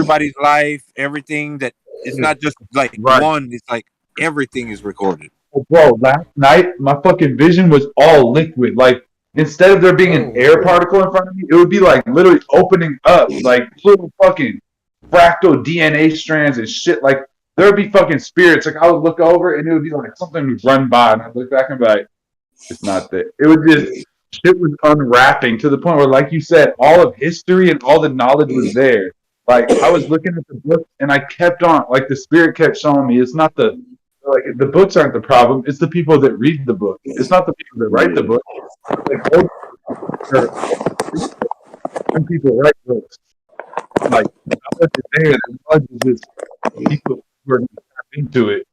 everybody's life, everything that it's not just like one. It's like everything is recorded. Bro, last night my fucking vision was all liquid. Like instead of there being an air particle in front of me, it would be like literally opening up like little fucking fractal DNA strands and shit. Like there would be fucking spirits. Like I would look over and it would be like something would run by, and I'd look back and be like, "It's not there." It would just shit was unwrapping to the point where, like you said, all of history and all the knowledge was there. Like I was looking at the book and I kept on, like the spirit kept showing me, it's not the like the books aren't the problem. It's the people that read the book. It's not the people that write the book. Like, some people write books. Like the knowledge is there. The knowledge is just people who are going to tap into it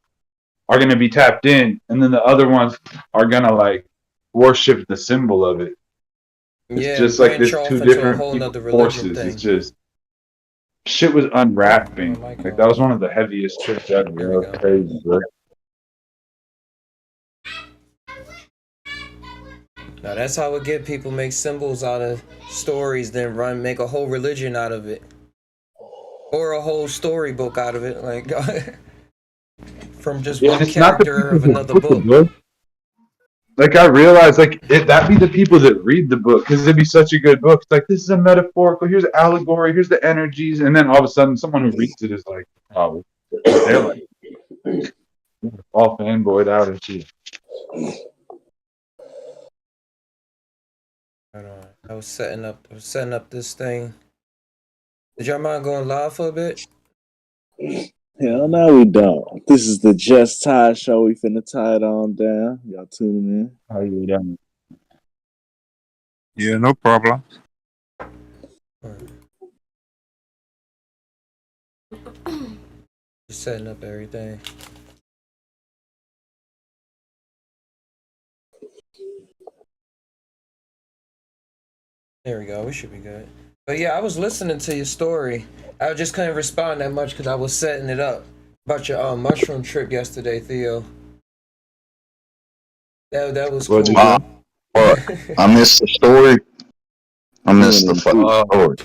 are going to be tapped in, and then the other ones are going to like worship the symbol of it. It's just like this two different forces. It's just shit was unwrapping. Like that was one of the heaviest trips ever. That was crazy, bro. Now that's how we get people make symbols out of stories, then make a whole religion out of it, or a whole storybook out of it, like from just one character of another book. Like I realized, like that'd be the people that read the book because it'd be such a good book. It's like this is a metaphorical. Here's an allegory. Here's the energies, and then all of a sudden, someone who reads it is like, oh, they're like all fanboyed out and shit. I was setting up this thing. Did y'all mind going live for a bit? Hell no, we don't. This is the Just Tie Show. We finna tie it on down. Y'all tuning in. How you doing? Yeah, no problem. Just setting up everything. There we go. We should be good. But yeah, I was listening to your story. I just couldn't respond that much because I was setting it up about your mushroom trip yesterday, Theo. That was cool. I missed the story. I missed the fucking story.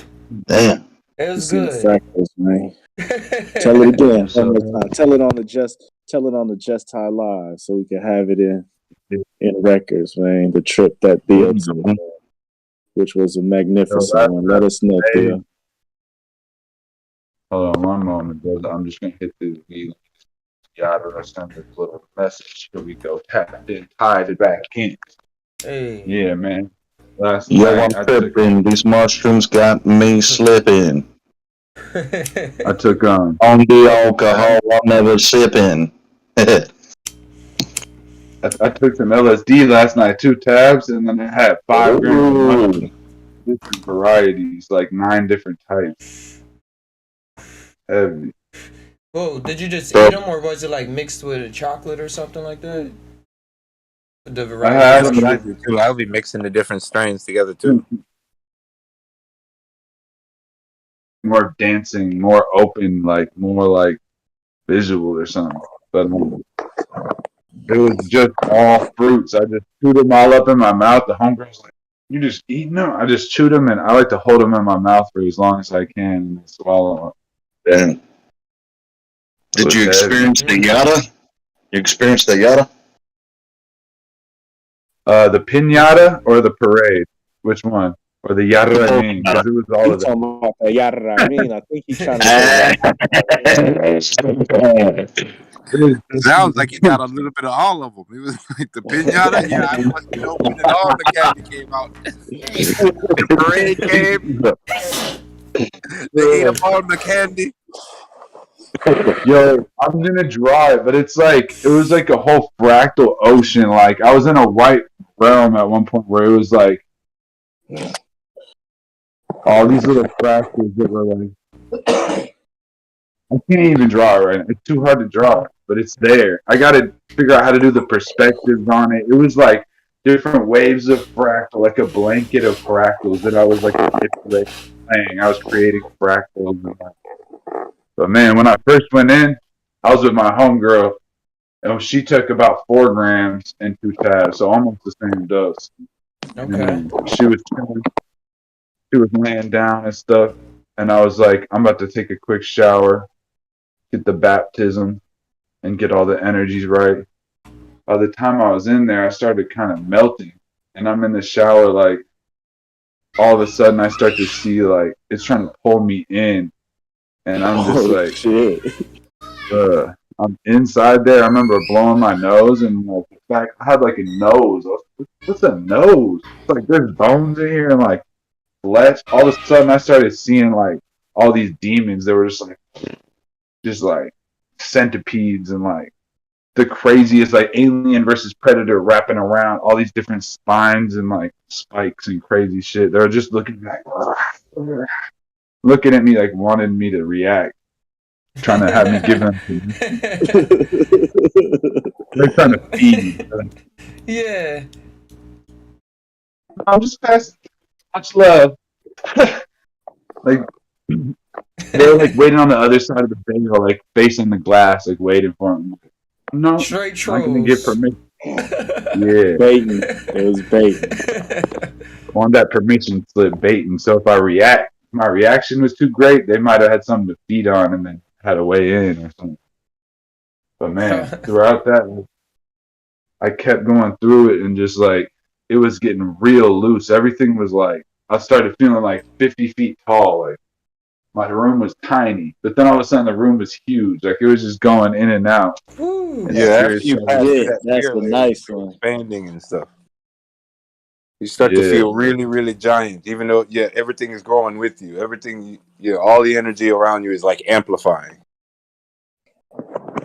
Damn. It was good. Fractals, man. Tell it again. Tell it on the Just Tie Live so we can have it in records, man. The trip that Theo took, which was a magnificent one. Let us know, Theo. Hold on one moment, brother. I'm just gonna hit this V. Yada, send this little message. Here we go. Tapped in, tied it back in. Hey. Yeah, man. Last night, I'm tripping. These mushrooms got me slipping. I took on the alcohol. I'm never sipping. I took some LSD last night, 2 tabs, and then I had 5 grams of different varieties, like 9 different types. Heavy. Whoa, did you just eat them, or was it like mixed with a chocolate or something like that? The variety. I'll be mixing the different strains together too. More dancing, more open, like more like visual or something. But it was just all fruits. I just chewed them all up in my mouth. The homegirl's like, "You just eating them?" I just chewed them, and I like to hold them in my mouth for as long as I can and swallow them. Damn. Did you experience the yada? You experienced the yada? The piñata or the parade? Which one? Or the yarramin? Because it was all of that. About the yarramin. I think he's trying to. It sounds like he got a little bit of all of them. It was like the piñata. Yeah, I must be opening all the candy came out. The parade came. They ate up all the candy. Yo, I'm gonna draw it, but it was like a whole fractal ocean. Like I was in a white realm at one point where it was like all these little fractals that were like I can't even draw it right now. It's too hard to draw, but it's there. I gotta figure out how to do the perspectives on it. It was like different waves of fractal, like a blanket of fractals that I was like playing. I was creating fractals and like. But man, when I first went in, I was with my homegirl, and she took about 4 grams and 2 tabs, so almost the same dose. Okay. She was laying down and stuff, and I was like, I'm about to take a quick shower, get the baptism, and get all the energies right. By the time I was in there, I started kind of melting, and I'm in the shower, like all of a sudden I start to see like it's trying to pull me in, and I'm just Oh like, shit! I'm inside there. I remember blowing my nose, and like in fact, I had like a nose. I was like, what's a nose? It's like there's bones in here and like flesh. All of a sudden, I started seeing like all these demons that were just like centipedes and like the craziest like alien versus predator wrapping around all these different spines and like spikes and crazy shit. They were just looking like looking at me like wanted me to react, trying to have me give them. They're trying to feed me. Yeah. I'm just passing much love. Like they were like waiting on the other side of the bed, or like facing the glass, like waiting for him. No, Straight I'm not gonna give trolls. permission. Yeah, Baiting. It was baiting. on that permission slip baiting. So if I react, my reaction was too great, they might have had something to feed on and then had a way in or something. But man, throughout that, I kept going through it and just like it was getting real loose. Everything was like I started feeling like 50 feet tall. Like my room was tiny, but then all of a sudden the room was huge. Like it was just going in and out. Woo. And Yeah, after spirits you started- pass through Yeah, that that's fear the layer, nice you're one. expanding and stuff. You start to Yeah. feel really, really giant, even though everything is growing with you. Everything, all the energy around you is like amplifying.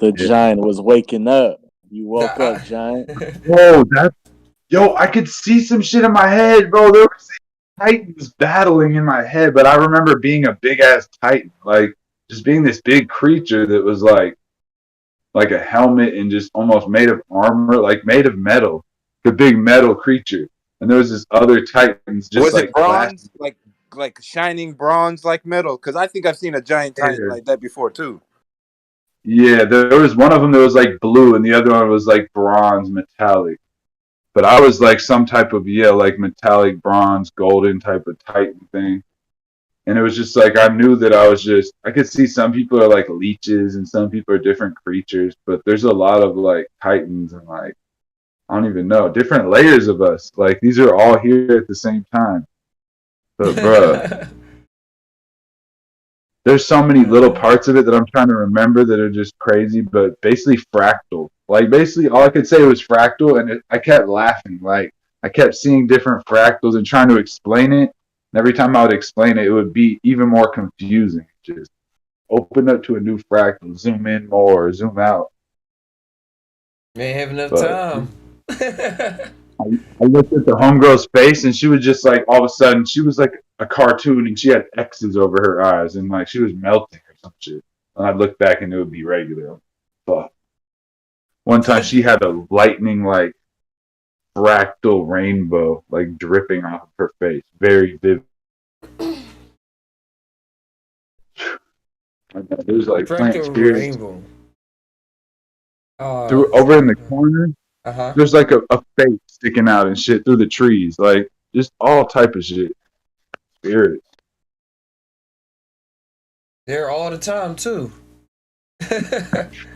The giant was waking up. You woke up, giant. Whoa, I could see some shit in my head, bro. There was titans battling in my head, but I remember being a big ass titan, like just being this big creature that was like a helmet and just almost made of armor, like made of metal, the big metal creature. And there was this other titans just Was it like bronze, like shining bronze, like metal? Because I think I've seen a giant titan like that before too. Yeah, there was one of them that was like blue, and the other one was like bronze metallic. But I was like some type of like metallic bronze golden type of titan thing. And it was just like I knew that I could see some people are like leeches and some people are different creatures, but there's a lot of like titans and like I don't even know, different layers of us. Like these are all here at the same time. But bruh, there's so many little parts of it that I'm trying to remember that are just crazy, but basically fractal. Like basically all I could say was fractal, and I kept laughing. Like I kept seeing different fractals and trying to explain it. And every time I would explain it, it would be even more confusing. Just open up to a new fractal, zoom in more, zoom out. Man, have enough But time. I looked at the homegirl's face, and she was just like, all of a sudden, she was like a cartoon, and she had X's over her eyes, and like she was melting or some shit. And I'd look back, and it would be regular. Fuck. One time, she had a lightning like fractal rainbow like dripping off of her face, very vivid. It was like plant Fractal spirits. rainbow. Over in the corner, Uh-huh. there's like a face sticking out and shit through the trees, like just all type of shit. Spirits. There all the time too.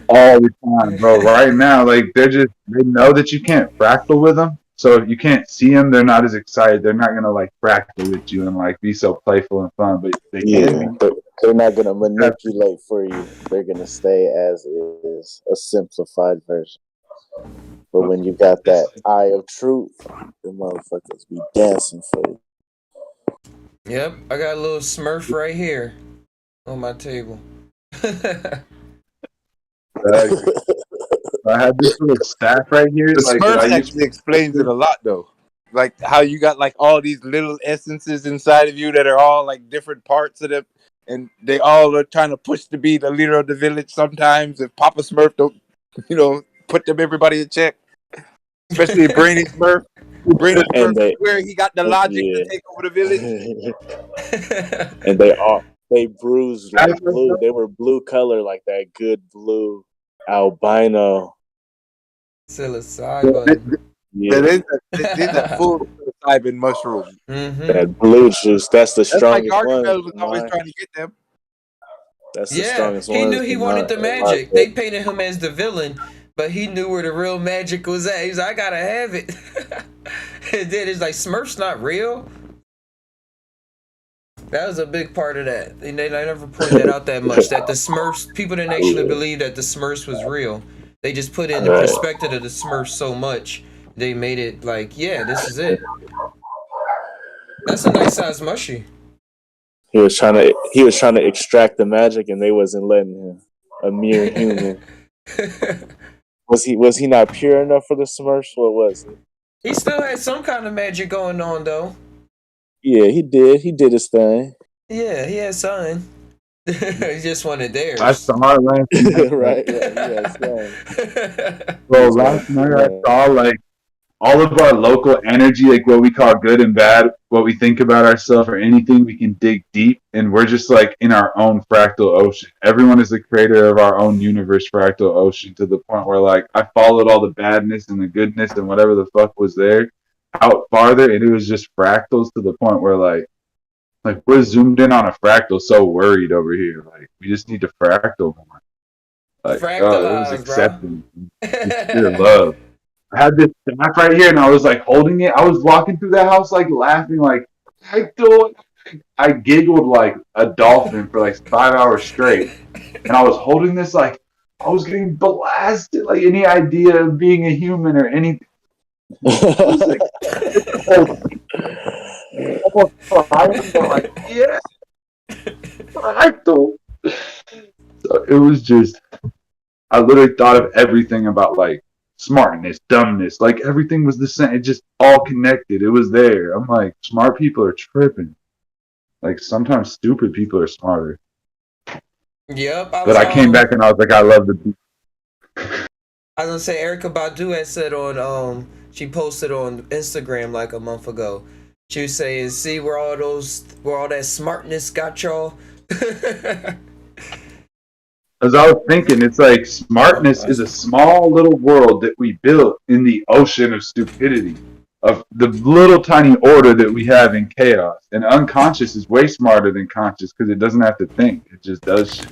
All the time, bro. Right now, like they know that you can't fractal with them. So if you can't see them, they're not as excited. They're not gonna like fractal with you and like be so playful and fun. But they can be. They're not gonna manipulate for you. They're gonna stay as is, a simplified version. But when you got that eye of truth, the motherfuckers be dancing for you. Yep, I got a little Smurf right here on my table. I had this little staff right here. The Like Smurfs I used actually explains it a lot, though. Like how you got like all these little essences inside of you that are all like different parts of them, and they all are trying to push to be the leader of the village. Sometimes, if Papa Smurf don't, put everybody in check, especially Brainy Smurf. Brainy Smurf, where he got the logic to take over the village. And they bruised like blue. They were blue color, like that good blue albino. Psilocybin. Yeah, Yeah, these are full psilocybin mushrooms. Mm-hmm. that blue juice. That's the That's like strongest one. Archibald was always trying to get them. That's the Yeah, strongest he one. knew he wanted the magic. They painted him as the villain, but he knew where the real magic was at. He's like, I gotta have it. And then it's like, Smurf's not real. That was a big part of that. And they never pointed that out that much. That the Smurfs, people didn't actually believe that the Smurfs was real. They just put in the Right. perspective of the Smurfs so much, they made it like, yeah, this is it. That's a nice size mushy. He was trying to extract the magic, and they wasn't letting him. A mere human. Was he not pure enough for the Smurfs? What was it? He still had some kind of magic going on though. Yeah, he did. He did his thing. Yeah, he had something. He just wanted theirs. I saw it last night. right. Yeah. Bro, last night I saw like all of our local energy, like what we call good and bad, what we think about ourselves or anything, we can dig deep, and we're just like in our own fractal ocean. Everyone is the creator of our own universe fractal ocean, to the point where like I followed all the badness and the goodness and whatever the fuck was there out farther, and it was just fractals, to the point where like we're zoomed in on a fractal, so worried over here. Like we just need to fractal more. Like, oh, it was Fractalize, acceptance, pure love. I had this staff right here, and I was like holding it. I was walking through the house, like laughing, like I giggled like a dolphin for like 5 hours straight, and I was holding this like I was getting blasted. Like any idea of being a human or anything. I was like, almost crying, but like, yeah, fractal. So it was just, I literally thought of everything about like smartness, dumbness, like everything was the same. It just all connected. It was there. I'm like, smart people are tripping. Like sometimes stupid people are smarter. Yep. But I came back and I was like, I love the people. I was gonna say Erica Badu had said on she posted on Instagram like a month ago. She was saying, see where all that smartness got y'all. As I was thinking, it's like smartness is a small little world that we built in the ocean of stupidity, of the little tiny order that we have in chaos. And unconscious is way smarter than conscious because it doesn't have to think. It just does shit.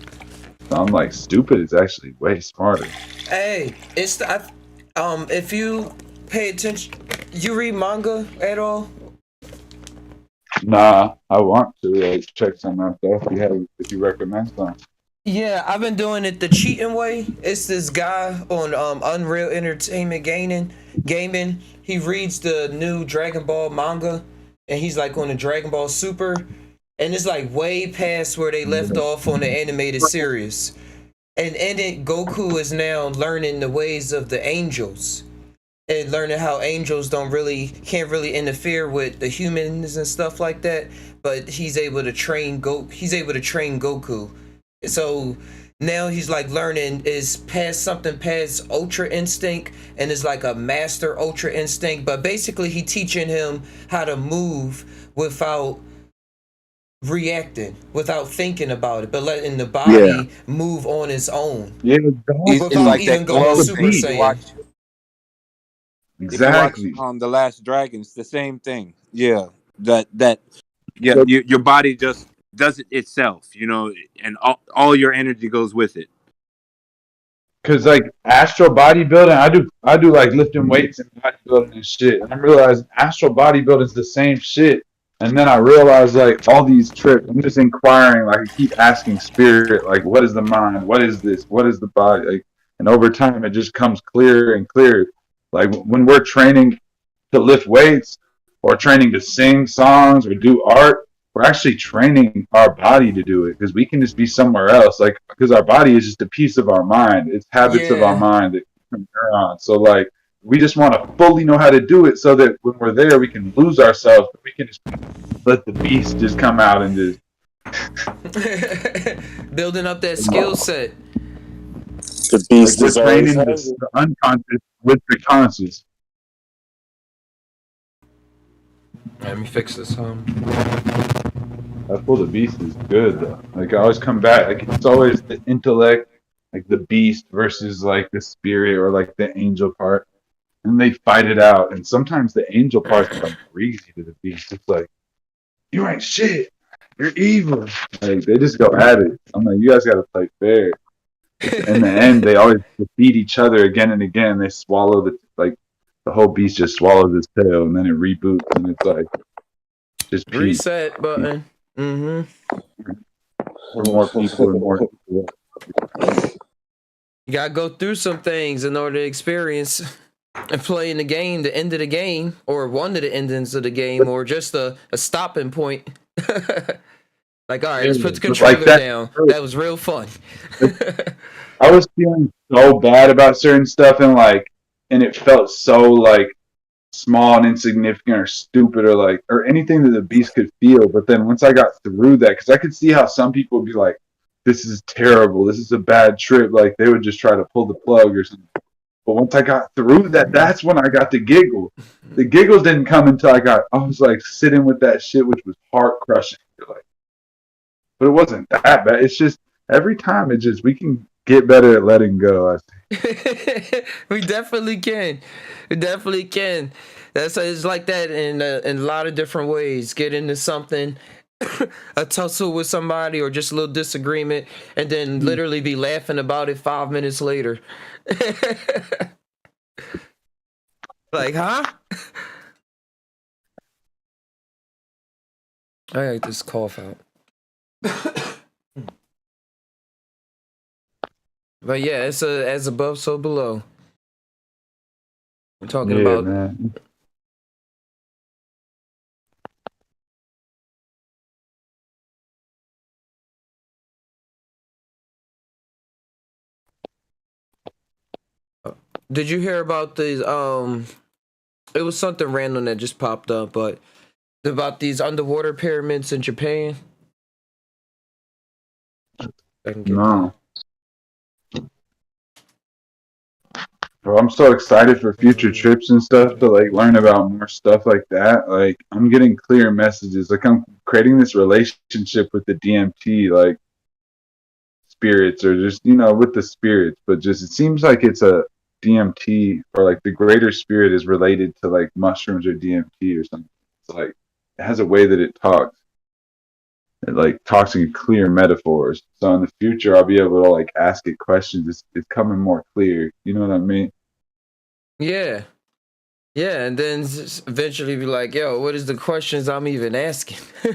So I'm like, stupid is actually way smarter. Hey, if you pay attention, you read manga at all? Nah, I want to like check some out though. If you recommend some. Yeah, I've been doing it the cheating way. It's this guy on Unreal Entertainment Gaming. He reads the new Dragon Ball manga, and he's like on the Dragon Ball Super, and it's like way past where they left off on the animated series. And in it, Goku is now learning the ways of the angels, and learning how angels can't really interfere with the humans and stuff like that. But he's able to train Goku. So now he's like learning is past ultra instinct, and is like a master ultra instinct. But basically he teaching him how to move without reacting, without thinking about it, but letting the body move on its own. Yeah, It's like even that going glow Super thing. Saiyan. exactly. If you watch, The Last Dragon, it's the same thing. Yeah, your body just does it itself, and all your energy goes with it. Cause like astral bodybuilding, I do like lifting weights and bodybuilding and shit. And I realized astral bodybuilding is the same shit. And then I realized like all these trips, I'm just inquiring, like I keep asking spirit, like what is the mind? What is this? What is the body? Like, and over time it just comes clearer and clearer. Like when we're training to lift weights or training to sing songs or do art, we're actually training our body to do it, because we can just be somewhere else. Like, because our body is just a piece of our mind. It's habits of our mind that come on. So like, we just want to fully know how to do it so that when we're there, we can lose ourselves. But we can just let the beast just come out and just building up that skill set. The beast like is we're always training the unconscious with the conscious. Let me fix this. That's what the beast is good though. Like I always come back. Like it's always the intellect, like the beast versus like the spirit or like the angel part. and they fight it out. And sometimes the angel parts become greasy to the beast. It's like, you ain't shit. You're evil. Like they just go at it. I'm like, you guys got to play fair. In the end, they always defeat each other again and again. They swallow the whole beast just swallows its tail, and then it reboots, and it's like just peace. Reset button. For more people and more people. You gotta go through some things in order to experience and play in the game, the end of the game, or one of the endings of the game, or just a stopping point. Like, all right, let's put the controller down. That was real fun. I was feeling so bad about certain stuff, and it felt so like small and insignificant or stupid or anything that the beast could feel. But then once I got through that, because I could see how some people would be like, this is terrible, this is a bad trip, like they would just try to pull the plug or something. But once I got through that, that's when I got to giggle. The giggles didn't come until I was like sitting with that shit, which was heart crushing. Like, but it wasn't that bad. It's just every time we can get better at letting go. I think. We definitely can. We definitely can. It's like that in a lot of different ways. Get into something, a tussle with somebody, or just a little disagreement, and then literally be laughing about it 5 minutes later. Like, huh? I gotta get this cough out. But yeah, it's as above, so below. We're talking about. Man. Did you hear about these? It was something random that just popped up, but about these underwater pyramids in Japan. No. Bro, I'm so excited for future trips and stuff to like learn about more stuff like that. Like I'm getting clear messages. Like I'm creating this relationship with the DMT, like spirits, or just with the spirits. But just it seems like it's a DMT, or like the greater spirit is related to like mushrooms or DMT or something. It's like it has a way that it talks. It like talks in clear metaphors. So in the future, I'll be able to like ask it questions. It's coming more clear. You know what I mean? Yeah. Yeah, and then eventually be like, yo, what is the questions I'm even asking? How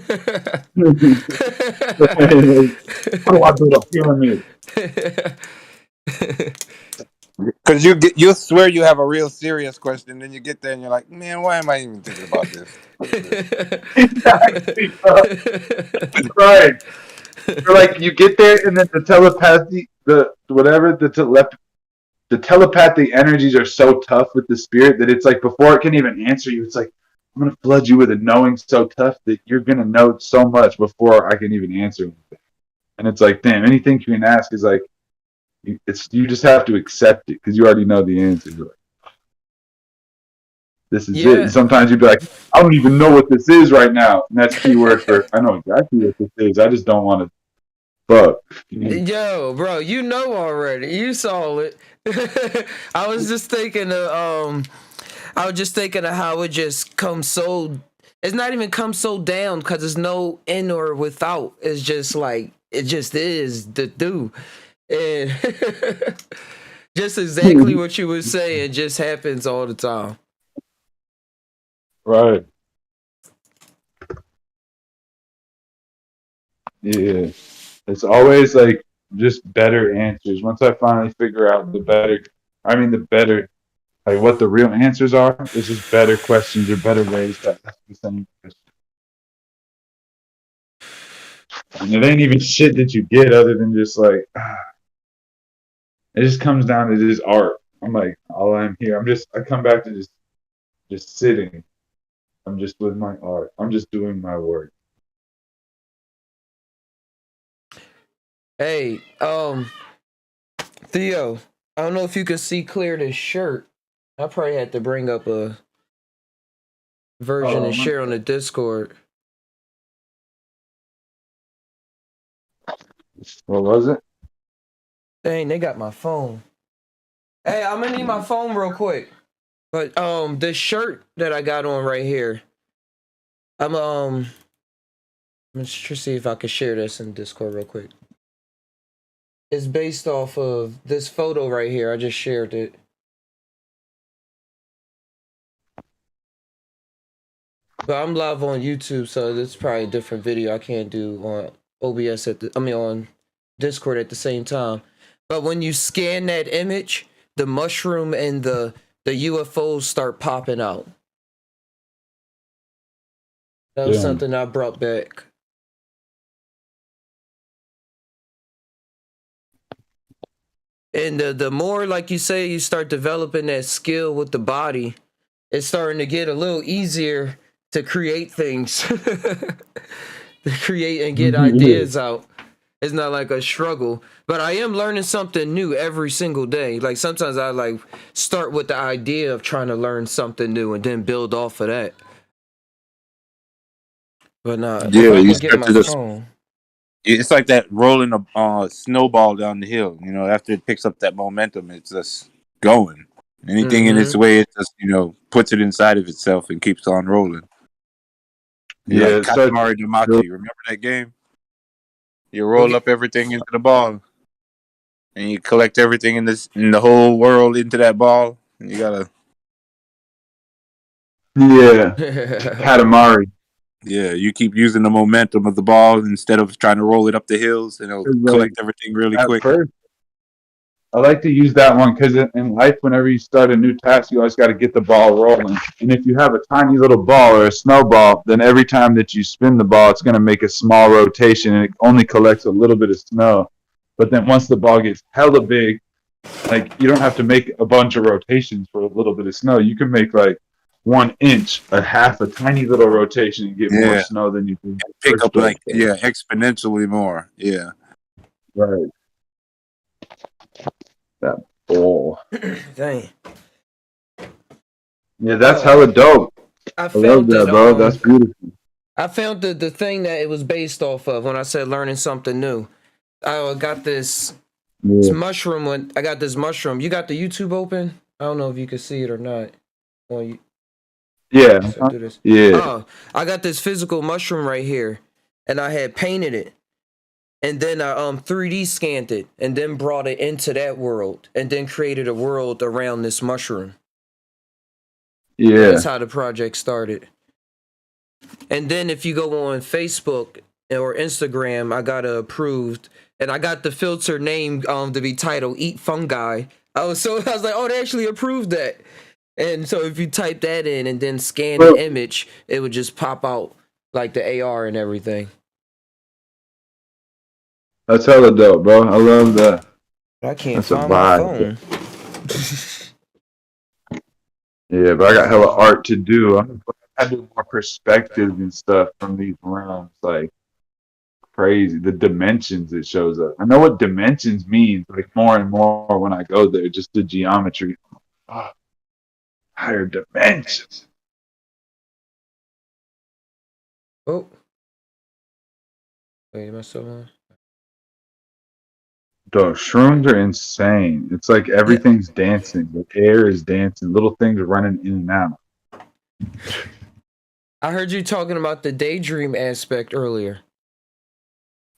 do I build a pyramid? Because you'll swear you have a real serious question, then you get there and you're like, man, why am I even thinking about this? Exactly, right. Or like you get there and then the telepathy, the telepathic energies are so tough with the spirit that it's like before it can even answer you, it's like I'm gonna flood you with a knowing so tough that you're gonna know so much before I can even answer anything. And it's like, damn, anything you can ask is like, you just have to accept it because you already know the answer. You're like, this is it. And sometimes you'd be like, I don't even know what this is right now. And that's keyword for I know exactly what this is. I just don't want to fuck. Yo, bro, you know already. You saw it. I was just thinking of how it just comes so. It's not even come so down because there's no in or without. It's just like it just is the do, and just exactly what you were saying just happens all the time. Right. Yeah. It's always like just better answers. Once I finally figure out the better, like what the real answers are, it's just better questions or better ways to ask the same question. And it ain't even shit that you get other than just like, it just comes down to this art. I'm like, all I'm here. I come back to just sitting. I'm just with my art. I'm just doing my work. Hey, Theo, I don't know if you can see clear this shirt. I probably had to bring up a version and share on the Discord. What was it? Dang, they got my phone. Hey, I'm gonna need my phone real quick. But this shirt that I got on right here, let's just see if I can share this in Discord real quick. It's based off of this photo right here. I just shared it. But I'm live on YouTube, so it's probably a different video I can't do on OBS on Discord at the same time. But when you scan that image, the mushroom and the UFOs start popping out. That was something I brought back. And the more, like you say, you start developing that skill with the body, it's starting to get a little easier to create things. To create and get ideas out. It's not like a struggle. But I am learning something new every single day. Like sometimes I like start with the idea of trying to learn something new and then build off of that. But nah, Yeah, if I you can get start my to just. phone. It's like that rolling a snowball down the hill. You know, after it picks up that momentum, it's just going. Anything in its way, it just puts it inside of itself and keeps on rolling. Yeah, Like it starts. Katamari Damacy. Remember that game? You roll up everything into the ball, and you collect everything in the whole world into that ball. And you gotta. Yeah, Katamari. Yeah, you keep using the momentum of the ball instead of trying to roll it up the hills, and it'll collect everything really At quick. first, I like to use that one because in life, whenever you start a new task, you always got to get the ball rolling. And if you have a tiny little ball or a snowball, then every time that you spin the ball, it's going to make a small rotation and it only collects a little bit of snow. But then once the ball gets hella big, like you don't have to make a bunch of rotations for a little bit of snow. You can make like 1 inch, a tiny little rotation and get more Yeah, snow than you do. pick up exponentially more. Yeah. Right. That ball. Dang. Yeah, that's hella dope. I love found that, it. bro. That's beautiful. I found the thing that it was based off of when I said learning something new. I got this mushroom. I got this mushroom. You got the YouTube open? I don't know if you can see it or not. Yeah. Do this. Yeah. Oh, I got this physical mushroom right here, and I had painted it, and then I 3D scanned it, and then brought it into that world, and then created a world around this mushroom. Yeah. That's how the project started. And then if you go on Facebook or Instagram, I got it approved, and I got the filter name to be titled "Eat Fungi." I was like, oh, they actually approved that. And so if you type that in and then scan the image, it would just pop out like the AR and everything. That's hella dope, bro. I love that. I can't That's find my phone. Yeah, but I got hella art to do. I'm having more perspective and stuff from these realms. Like crazy. The dimensions it shows up. I know what dimensions means, like more and more when I go there, just the geometry. Oh, higher dimensions. Oh. Wait, am I still on? Dog, shrooms are insane. It's like everything's dancing. The air is dancing. Little things are running in and out. I heard you talking about the daydream aspect earlier.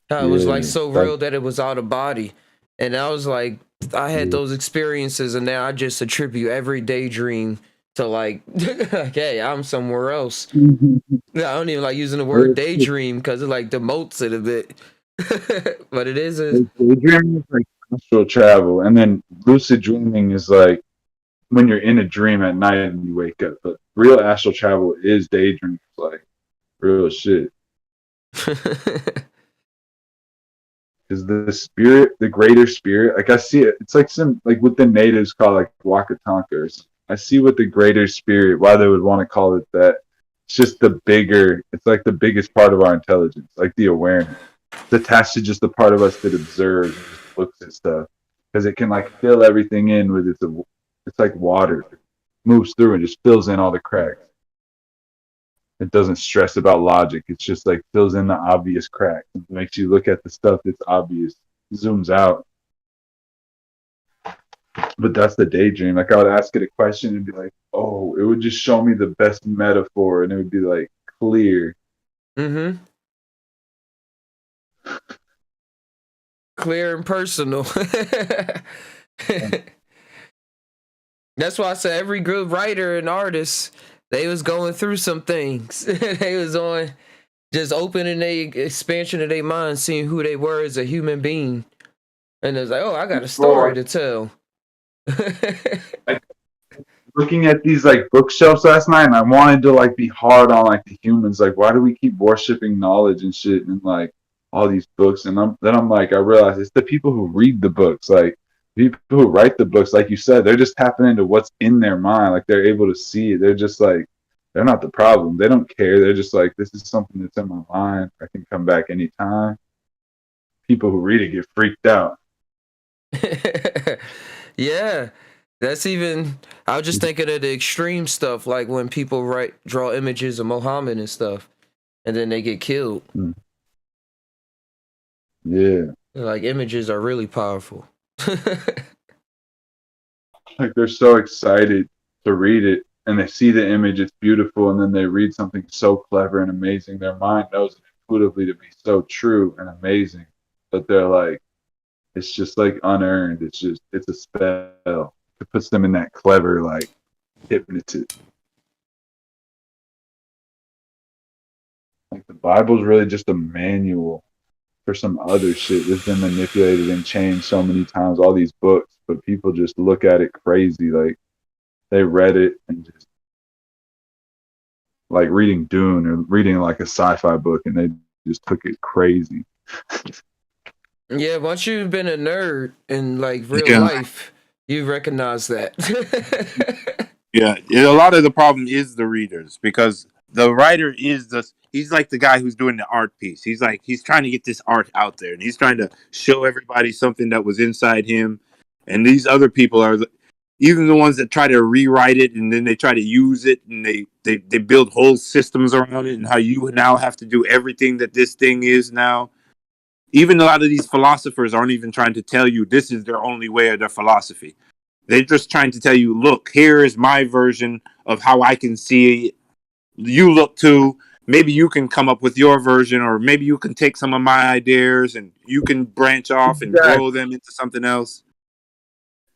How it was like so real that it was out of body. And I was like, I had those experiences, and now I just attribute every daydream to like, hey, I'm somewhere else. I don't even like using the word daydream because it like demotes it a bit. But it is daydreaming is like astral travel, and then lucid dreaming is like when you're in a dream at night and you wake up. But real astral travel is daydreaming, like real shit. Because the spirit, the greater spirit, like I see it. It's like like what the natives call like Wakatankers. I see what the greater spirit, why they would want to call it that. It's just it's like the biggest part of our intelligence, like the awareness. It's attached to just the part of us that observes and just looks at stuff. Because it can like fill everything in with it's like water. It moves through and just fills in all the cracks. It doesn't stress about logic. It's just like fills in the obvious cracks. It makes you look at the stuff that's obvious. Zooms out. But that's the daydream. Like I would ask it a question and be like, oh, it would just show me the best metaphor, and it would be like clear. Mm-hmm. Clear and personal. That's why I said every good writer and artist, they was going through some things. They was on just opening the expansion of their mind, seeing who they were as a human being. And it's like, oh, I got a story to tell. Like, looking at these like bookshelves last night, and I wanted to like be hard on like the humans. Like, why do we keep worshiping knowledge and shit and like all these books? And I'm like, I realized it's the people who read the books, like people who write the books. Like you said, they're just tapping into what's in their mind. Like they're able to see it. They're just like, they're not the problem. They don't care. They're just like, this is something that's in my mind. I can come back anytime. People who read it get freaked out. Yeah. That's even, I was just thinking of the extreme stuff, like when people draw images of Muhammad and stuff, and then they get killed. Yeah. Like, images are really powerful. Like they're so excited to read it, and they see the image, it's beautiful, and then they read something so clever and amazing. Their mind knows it intuitively to be so true and amazing, but they're like, it's just like unearned. It's a spell. It puts them in that clever, like, hypnotism. Like the Bible's really just a manual for some other shit that's been manipulated and changed so many times. All these books, but people just look at it crazy. Like they read it and just like reading Dune or reading like a sci-fi book, and they just took it crazy. Yeah, once you've been a nerd in like real life, you recognize that. Yeah, a lot of the problem is the readers, because the writer is he's like the guy who's doing the art piece. He's trying to get this art out there, and he's trying to show everybody something that was inside him. And these other people are even the ones that try to rewrite it, and then they try to use it, and they build whole systems around it, and how you now have to do everything that this thing is now. Even a lot of these philosophers aren't even trying to tell you this is their only way of their philosophy. They're just trying to tell you, look, here is my version of how I can see it. You look too. Maybe you can come up with your version, or maybe you can take some of my ideas and you can branch off and grow them into something else.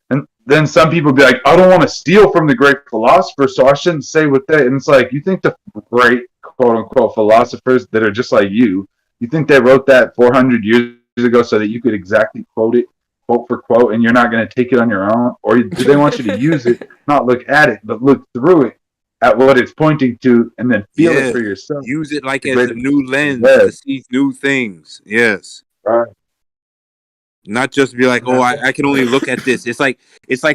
And then some people be like, I don't want to steal from the great philosophers, so I shouldn't say what they. And it's like, you think the great quote unquote philosophers that are just like you think they wrote that 400 years ago so that you could exactly quote it, quote for quote, and you're not going to take it on your own? Or do they want you to use it, not look at it, but look through it at what it's pointing to, and then feel it for yourself? Use it like as a new lens to see new things. Yes. Right. Not just be like, oh, I can only look at this. It's like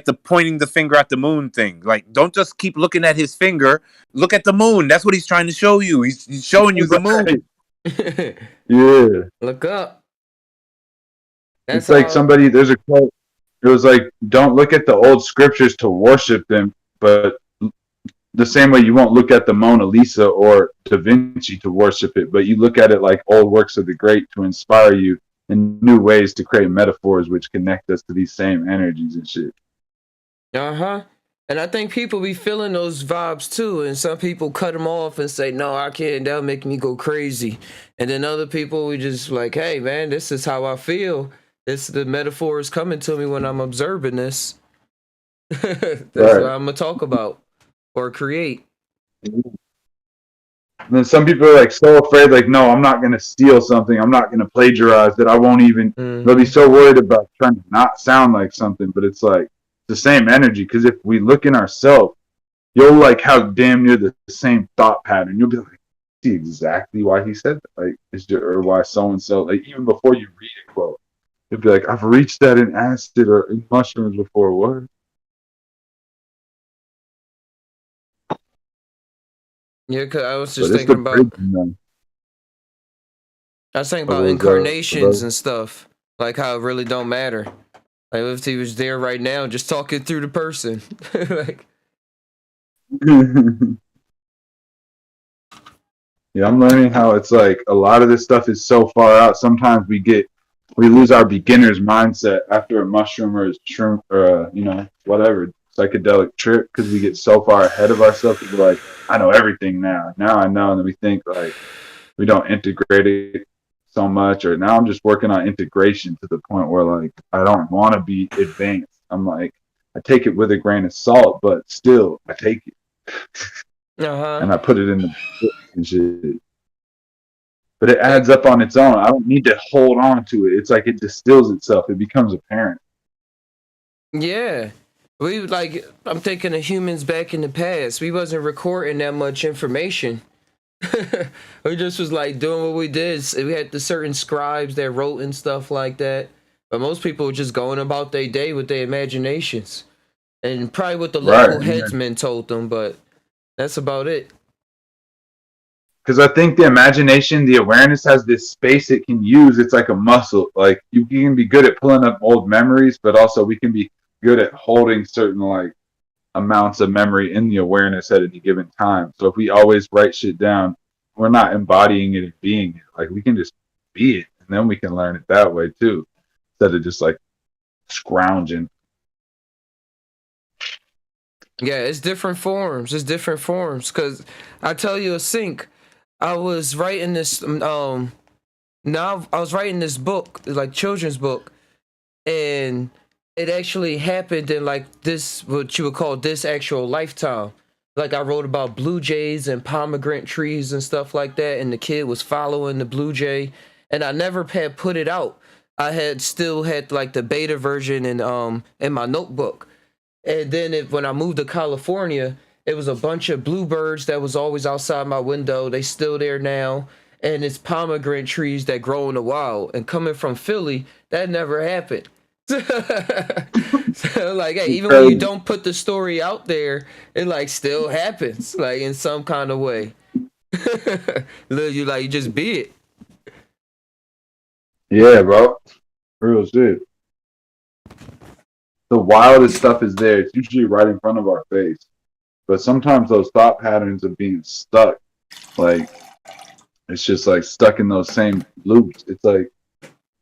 the pointing the finger at the moon thing. Like, don't just keep looking at his finger. Look at the moon. That's what he's trying to show you. He's showing you the moon. Yeah. Look up. It's like somebody, there's a quote, it was like, don't look at the old scriptures to worship them, but the same way you won't look at the Mona Lisa or Da Vinci to worship it, but you look at it like old works of the great to inspire you in new ways to create metaphors which connect us to these same energies and shit. And I think people be feeling those vibes too, and some people cut them off and say, no, I can't, that'll make me go crazy. And then other people, we just like, hey man, this is how I feel. The metaphor is coming to me when I'm observing this. That's what I'm gonna talk about or create. And then some people are like so afraid, like, no, I'm not going to steal something. I'm not going to plagiarize that. I won't even, they'll be so worried about trying to not sound like something. But it's like the same energy. Because if we look in ourselves, you'll like have damn near the same thought pattern. You'll be like, see exactly why he said that. Like, or why so-and-so, like even before you read a quote, you'll be like, I've reached that in acid or in mushrooms before. What? Yeah, because I was just thinking about. I was thinking about incarnations and stuff, like how it really don't matter. Like if he was there right now, just talking through the person, like. Yeah, I'm learning how it's like a lot of this stuff is so far out. Sometimes we get we lose our beginner's mindset after a mushroom or a shroom or whatever psychedelic trip because we get so far ahead of ourselves. We're like, I know everything now. Now I know, and then we think like we don't integrate it so much. Or now I'm just working on integration to the point where like I don't want to be advanced. I'm like I take it with a grain of salt, but still I take it and I put it in the book and shit. But it adds up on its own. I don't need to hold on to it. It's like it distills itself. It becomes apparent. Yeah. I'm thinking of humans back in the past. We wasn't recording that much information. We just was like doing what we did. We had the certain scribes that wrote and stuff like that. But most people were just going about their day with their imaginations. And probably what the local headsmen told them, but that's about it. Because I think the imagination, the awareness has this space it can use. It's like a muscle. Like you can be good at pulling up old memories, but also we can be good at holding certain like amounts of memory in the awareness at any given time. So if we always write shit down, we're not embodying it and being it. Like we can just be it, and then we can learn it that way too, instead of just like scrounging. Yeah, it's different forms. It's different forms. Cause I tell you, a sync. I was writing this now I was writing this book, like children's book, and it actually happened in like this what you would call this actual lifetime. Like I wrote about blue jays and pomegranate trees and stuff like that, and the kid was following the blue jay, and I never had put it out. I had still had like the beta version in my notebook. And then when I moved to California, it was a bunch of bluebirds that was always outside my window. They still there now. And it's pomegranate trees that grow in the wild. And coming from Philly, that never happened. So, like, hey, even when you don't put the story out there, it like still happens, like in some kind of way. You just be it. Yeah, bro. Real shit. The wildest stuff is there. It's usually right in front of our face. But sometimes those thought patterns of being stuck, like, it's just like stuck in those same loops. It's like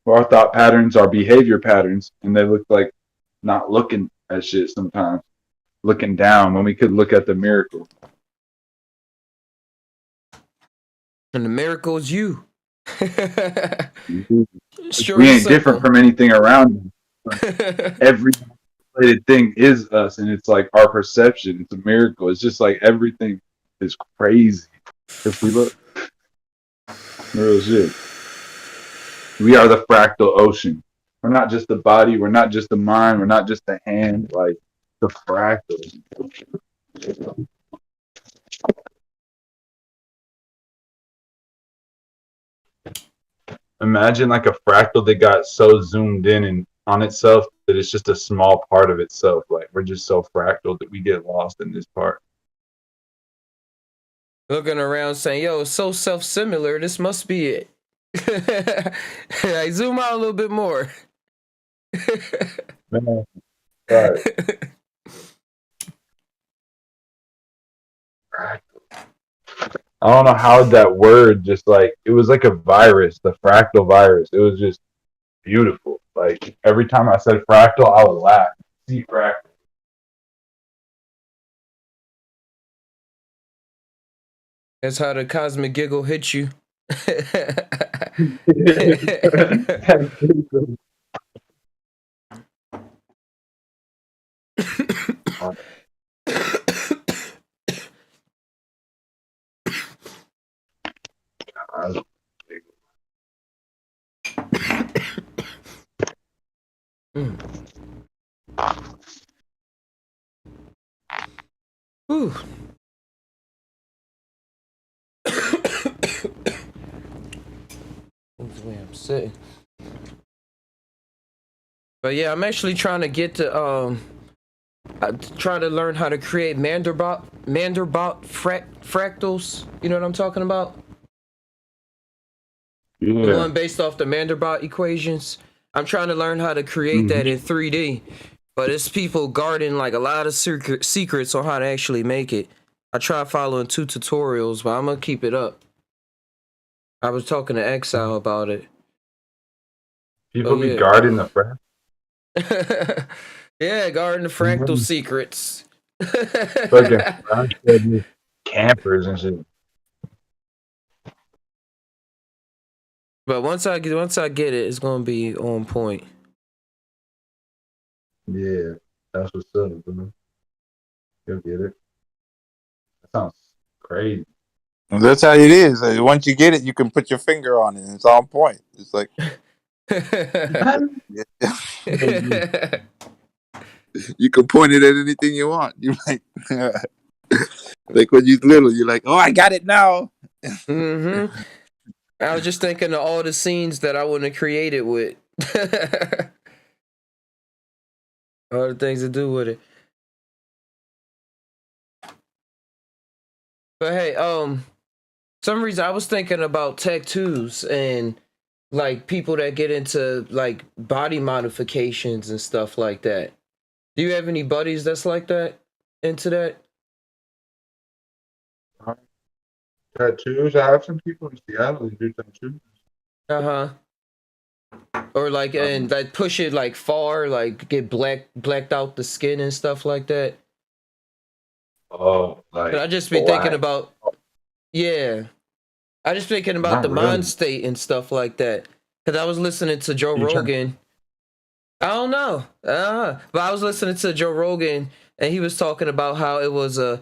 our thought patterns are behavior patterns, and they look like not looking at shit sometimes, looking down when we could look at the miracle. And the miracle is you. Sure, we ain't different from anything around us. Every thing is us, and it's like our perception. It's a miracle. It's just like everything is crazy. If we look, real shit. We are the fractal ocean. We're not just the body. We're not just the mind. We're not just the hand. Like the fractal. Imagine like a fractal that got so zoomed in and on itself that it's just a small part of itself. Like we're just so fractal that we get lost in this part. Looking around saying, yo, it's so self-similar, this must be it. I zoom out a little bit more. Man, right. I don't know how that word just like, it was like a virus, the fractal virus. It was just beautiful. Like every time I said fractal, I would laugh. See fractal. That's how the cosmic giggle hits you. Whew. That's the way I'm sitting. But yeah, I'm actually trying to get to trying to learn how to create Mandelbrot fractals. You know what I'm talking about? Yeah. The one based off the Mandelbrot equations. I'm trying to learn how to create that in 3D. But it's people guarding like a lot of secrets on how to actually make it. I tried following 2 tutorials, but I'm gonna keep it up. I was talking to Exile about it. People be yeah. guarding the front. Yeah, guarding the fractal secrets. Fucking campers and shit. But once I get it, it's gonna be on point. Yeah, that's what's up, bro. You'll get it. That sounds crazy. Well, that's how it is. Once you get it, you can put your finger on it, and it's on point. It's like you can point it at anything you want. You like, like when you little, you're like, oh, I got it now. Mm-hmm. I was just thinking of all the scenes that I wouldn't have created with. All the things to do with it. But hey, some reason I was thinking about tattoos and like people that get into like body modifications and stuff like that. Do you have any buddies that's like that? Into that? Tattoos. I have some people in Seattle who do tattoos. Uh-huh. Or like and like push it like far, like get blacked out the skin and stuff like that. Oh, like But I just be thinking about yeah. I just thinking about Not the really. mind state and stuff like that. Cause I was listening to Joe You trying- Rogan. I don't know. But I was listening to Joe Rogan and he was talking about how it was a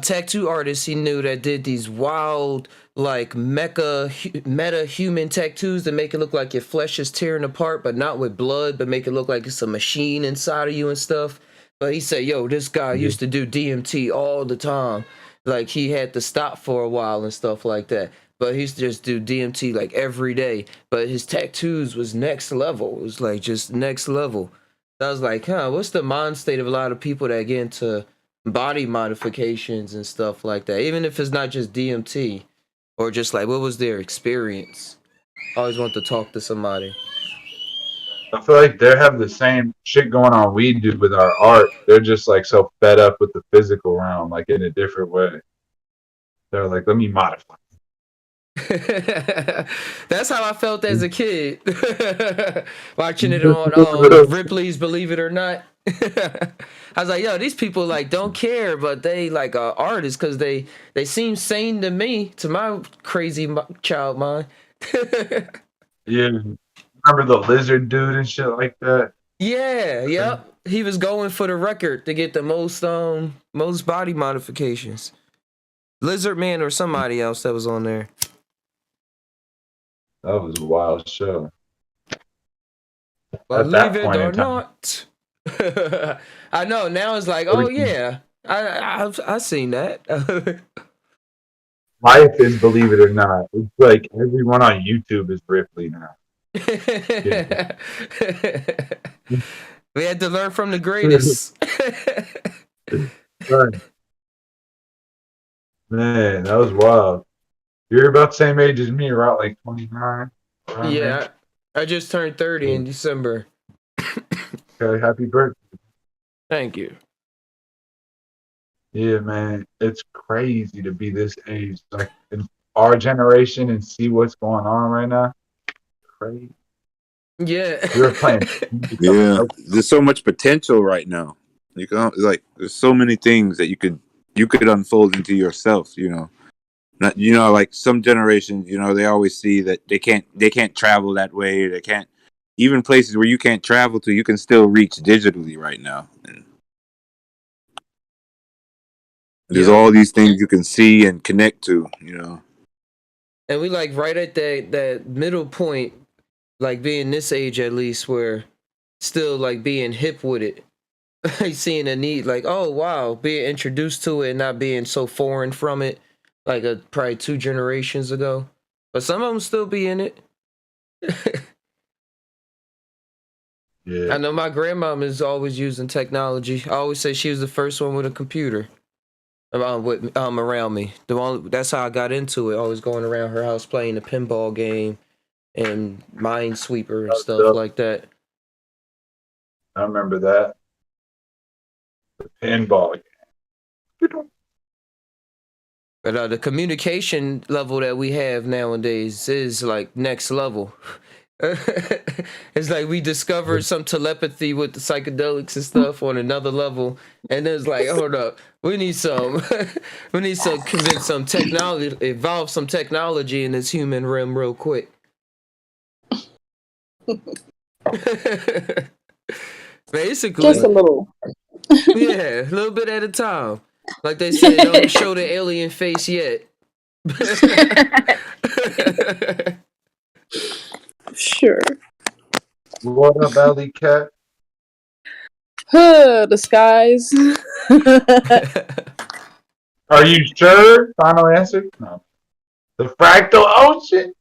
tattoo artist he knew that did these wild like meta human tattoos that make it look like your flesh is tearing apart, but not with blood, but make it look like it's a machine inside of you and stuff. But he said, yo, this guy used to do DMT all the time. Like he had to stop for a while and stuff like that. But he used to just do DMT like every day. But his tattoos was next level. It was like just next level. So I was like, what's the mind state of a lot of people that get into body modifications and stuff like that? Even if it's not just DMT or just like what was their experience? I always want to talk to somebody. I feel like they have the same shit going on we do with our art. They're just like so fed up with the physical realm, like in a different way. They're like, let me modify. That's how I felt as a kid. Watching it on Ripley's Believe It or Not. I was like, yo, these people like don't care, but they like are artists because they seem sane to me, to my crazy child mind. Yeah. Remember the lizard dude and shit like that? Yeah, yep. He was going for the record to get the most body modifications. Lizard Man or somebody else that was on there. That was a wild show. Believe it or not. I know, now it's like, oh yeah. I've seen that. Life is, believe it or not. It's like everyone on YouTube is Ripley now. We had to learn from the greatest. Right. Man, that was wild. You're about the same age as me, right? Like 29. Yeah, I just turned 30 in December. Okay, happy birthday. Thank you. Yeah, man, it's crazy to be this age, like in our generation, and see what's going on right now. Crazy. Yeah. We were playing. Yeah, there's so much potential right now. You can like, there's so many things that you could unfold into yourself. You know, not like some generations. You know, they always see that they can't travel that way. They can't, even places where you can't travel to, you can still reach digitally right now. And there's all these things you can see and connect to. You know, and we like right at that middle point, like being this age at least, where still like being hip with it. Like seeing a need, like, oh wow, being introduced to it and not being so foreign from it, like probably 2 generations ago. But some of them still be in it. Yeah. I know my grandmom is always using technology. I always say she was the first one with a computer around me. That's how I got into it. Always going around her house playing the pinball game and Minesweeper and stuff like that. I remember that. The pinball. But the communication level that we have nowadays is like next level. It's like we discovered some telepathy with the psychedelics and stuff on another level, and then it's like, hold up, we need some, we need some convince some technology, evolve some technology in this human realm real quick. Basically, Just a little. yeah, a little bit at a time. Like they said, don't show the alien face yet. Sure. What up, Alley Cat? The skies. Are you sure? Final answer? No. The fractal ocean.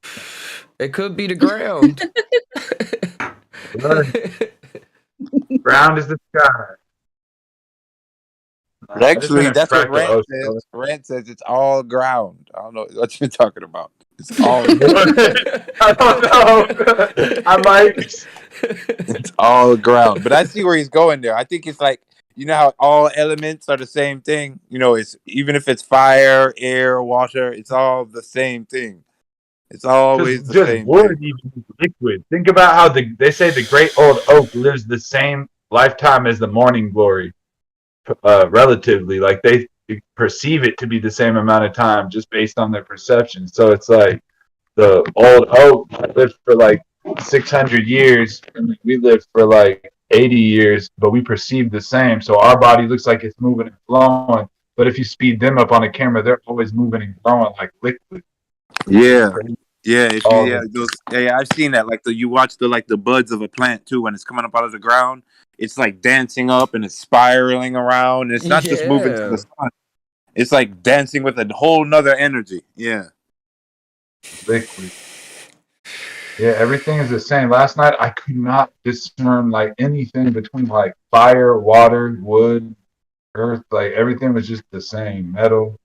It could be the ground. Ground is the sky. But actually, that's what fractal Rand ocean. says. Rand says it's all ground. I don't know what you're talking about. It's all I don't know. I might. it's all ground. But I see where he's going there. I think it's like, you know how all elements are the same thing? You know, it's even if it's fire, air, water, it's all the same thing. It's always the Just same wood thing. even is liquid. Think about how they say the great old oak lives the same lifetime as the morning glory, relatively. Like they perceive it to be the same amount of time just based on their perception. So it's like the old oak lived for like 600 years, and we lived for like 80 years, but we perceive the same. So our body looks like it's moving and flowing. But if you speed them up on a camera, they're always moving and flowing like liquid. Yeah. Yeah, I've seen that. Like you watch the buds of a plant too when it's coming up out of the ground. It's like dancing up and it's spiraling around. It's not just moving to the sun. It's like dancing with a whole nother energy. Yeah. Liquid. Yeah, everything is the same. Last night I could not discern like anything between like fire, water, wood, earth. Like everything was just the same. Metal.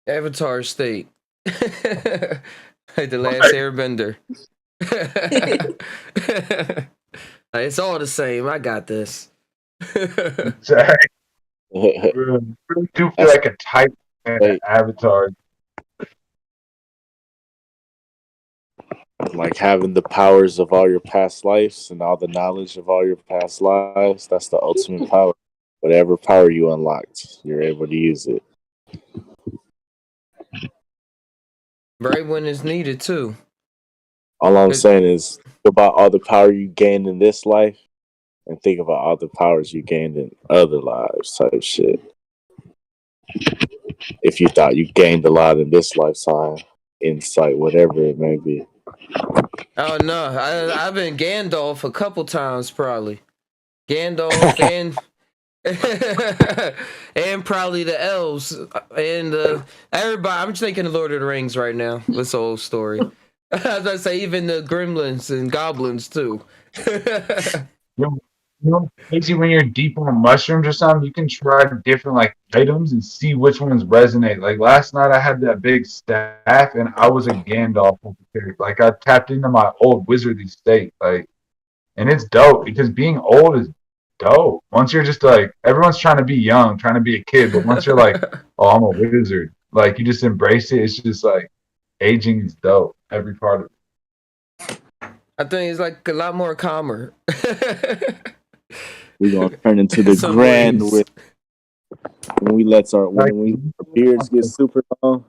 Avatar state. Like the last airbender. It's all the same. I got this. Exactly. Really do feel like a type in Avatar. Like having the powers of all your past lives and all the knowledge of all your past lives. That's the ultimate power. Whatever power you unlocked, you're able to use it. Right when it's needed too. All I'm saying is think about all the power you gained in this life and think about all the powers you gained in other lives type shit. If you thought you gained a lot in this lifetime, insight, whatever it may be. Oh no, I've been Gandalf a couple times probably. Gandalf and probably the elves and everybody. I'm just thinking of Lord of the Rings right now. This old story. As I say, even the gremlins and goblins too. You know, crazy when you're deep on mushrooms or something, you can try different like items and see which ones resonate. Like last night, I had that big staff, and I was a Gandalf character. Like I tapped into my old wizardly state, like, and it's dope because being old is dope. Once you're just like everyone's trying to be young, trying to be a kid, but once you're like, oh, I'm a wizard, like you just embrace it. It's just like aging is dope. Every part of it. I think it's like a lot more calmer. We're gonna turn into the grand with when our beards get super long.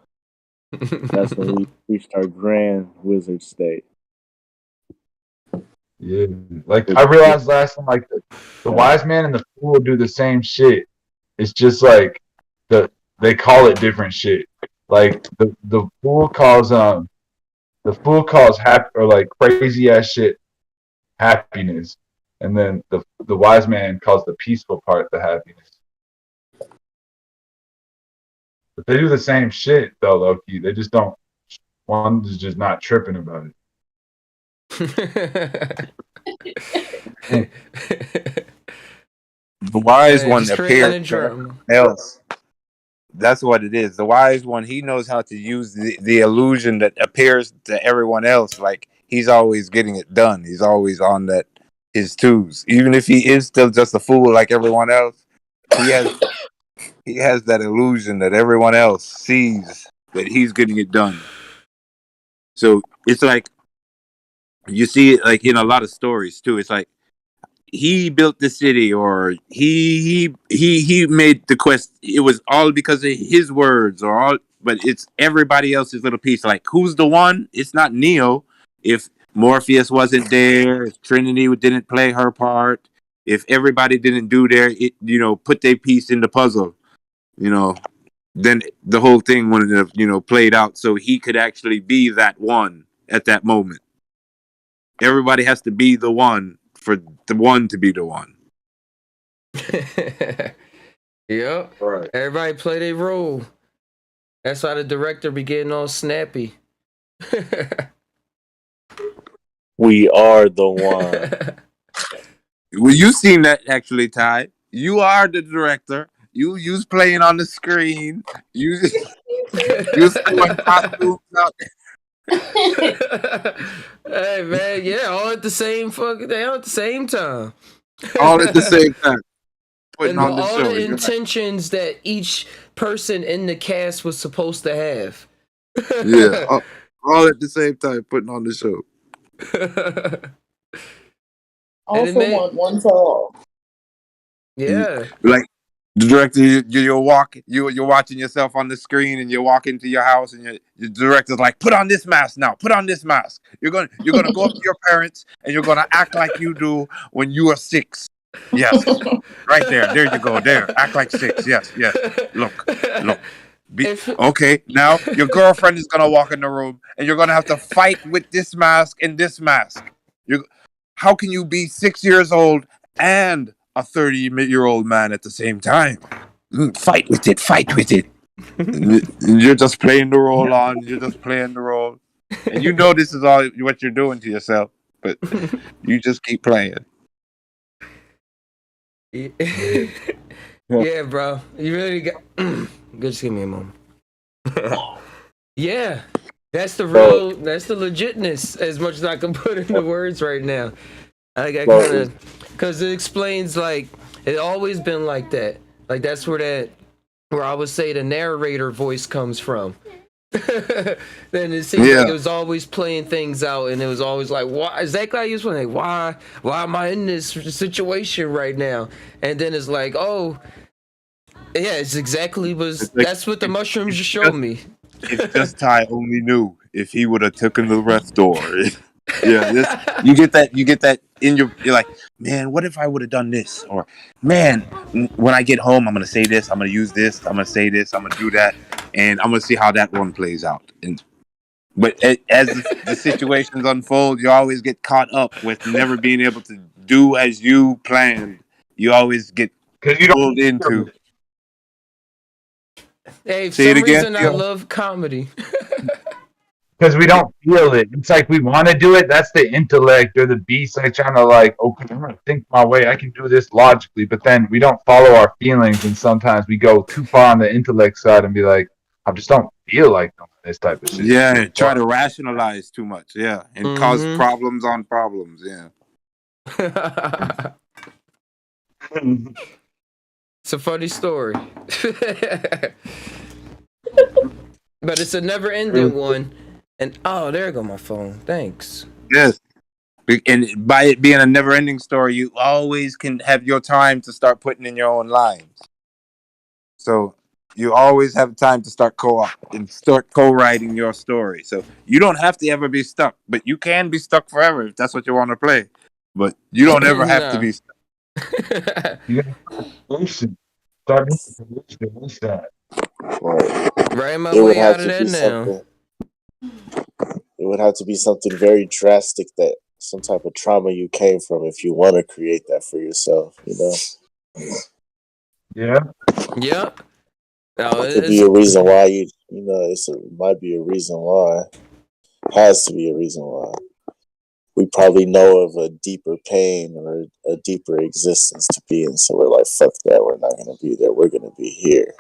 That's when we reached our grand wizard state. Yeah, like I realized last time, like the wise man and the fool do the same shit. It's just like they call it different shit. Like the fool calls happy or like crazy ass shit happiness, and then the wise man calls the peaceful part the happiness. But they do the same shit though, Loki. They just don't. One is just not tripping about it. The wise one appears to everyone else. That's what it is. The wise one, he knows how to use the illusion that appears to everyone else. Like he's always getting it done. He's always on his twos. Even if he is still just a fool like everyone else, he has that illusion that everyone else sees that he's getting it done. So it's like you see it like in a lot of stories too. It's like he built the city, or he made the quest. It was all because of his words, or all, but it's everybody else's little piece. Like, who's the one? It's not Neo. If Morpheus wasn't there, if Trinity didn't play her part, if everybody didn't do their, put their piece in the puzzle, then the whole thing wouldn't have, played out. So he could actually be that one at that moment. Everybody has to be the one for the one to be the one. Yep. Right. Everybody play their role. That's why the director be getting all snappy. We are the one. Well, you seen that actually, Ty. You are the director. You's playing on the screen. You throwing costumes out. Hey man, yeah, all at the same fucking day, all at the same time. All at the same time. Putting And on the all show. the intentions that each person in the cast was supposed to have. Yeah, all at the same time putting on the show. All for one, one for all. Yeah. Like the director, you're watching yourself on the screen, and you walk into your house, and your director's like, "Put on this mask now. Put on this mask. You're gonna go up to your parents, and you're gonna act like you do when you are 6. Yes, right there. There you go. There, act like 6. Yes. Look. Okay, now your girlfriend is gonna walk in the room, and you're gonna have to fight with this mask and this mask. How can you be 6 years old and a 30-year-old man at the same time? Fight with it. And you're just playing the role on. You're just playing the role, and this is all what you're doing to yourself, but you just keep playing. Yeah, bro. You really got. Just give me a moment. Yeah, that's the real. That's the legitness. As much as I can put into words right now, I kind of, because it explains like it always been like that. Like that's where I would say the narrator voice comes from. Then it seems like it was always playing things out, and it was always like, why exactly how you was like, why am I in this situation right now? And then it's like, oh yeah, it's exactly that's what the mushrooms just showed me. If just Ty only knew, if he would have taken the ref door. Yeah, you get that in you're like, man, what if I would have done this? Or, man, when I get home, I'm gonna say this, I'm gonna use this, I'm gonna say this, I'm gonna do that, and I'm gonna see how that one plays out. But as the situations unfold, you always get caught up with never being able to do as you planned. You always get pulled into. Hey, for some reason I love comedy. Because we don't feel it. It's like we want to do it. That's the intellect or the beast. Like trying to okay, I'm going to think my way. I can do this logically. But then we don't follow our feelings. And sometimes we go too far on the intellect side and be like, I just don't feel like doing this type of shit. Yeah, try to rationalize too much. Yeah, and cause problems on problems. Yeah. It's a funny story. But it's a never-ending one. And there go my phone. Thanks. Yes. And by it being a never-ending story, you always can have your time to start putting in your own lines. So you always have time to start co-writing your story. So you don't have to ever be stuck, but you can be stuck forever if that's what you want to play. But you don't ever have to be stuck. You gotta start that. Right my way out of that now. It would have to be something very drastic, that some type of trauma you came from, if you want to create that for yourself, Yeah. Yep. It could be a reason why it might be a reason why. Has to be a reason why. We probably know of a deeper pain or a deeper existence to be in, so we're like, fuck that, we're not going to be there, we're going to be here.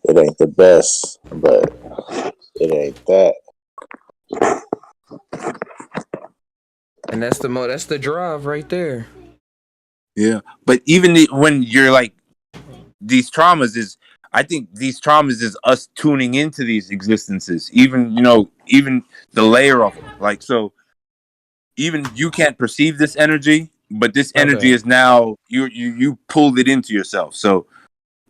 It ain't the best, but it ain't that. And that's the drive right there. Yeah, but even when you're like, I think these traumas is us tuning into these existences. Even even the layer of them. Like, so even you can't perceive this energy, but this energy is now you pulled it into yourself. So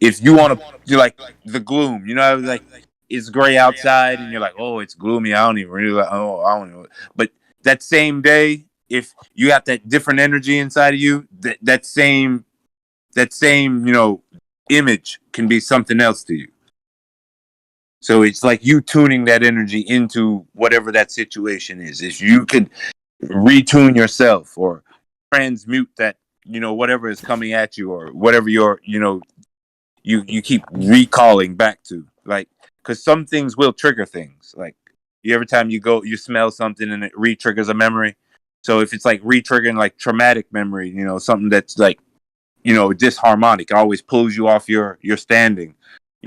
if you want to do like the gloom, like it's gray outside and you're like, oh, it's gloomy. I don't even really like, oh, I don't know. But that same day, if you got that different energy inside of you, that same image can be something else to you. So it's like you tuning that energy into whatever that situation is. If you could retune yourself or transmute that, whatever is coming at you or whatever you're, you keep recalling back to, like, because some things will trigger things. Like every time you smell something and it re-triggers a memory. So if it's like re-triggering like traumatic memory, something that's like, disharmonic, it always pulls you off your standing,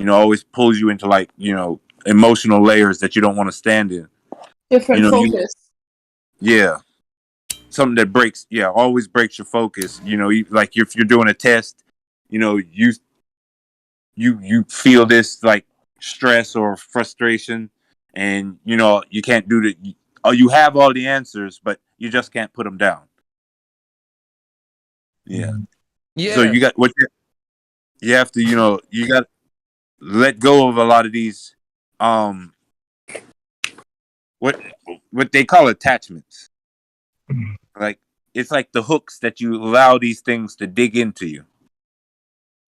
always pulls you into like, emotional layers that you don't want to stand in. Different focus. Something that always breaks your focus. Like if you're doing a test, you feel this like stress or frustration, and you can't do the. You have all the answers, but you just can't put them down. Yeah. So you got what you have to. You got to let go of a lot of these. What they call attachments. Like it's like the hooks that you allow these things to dig into you,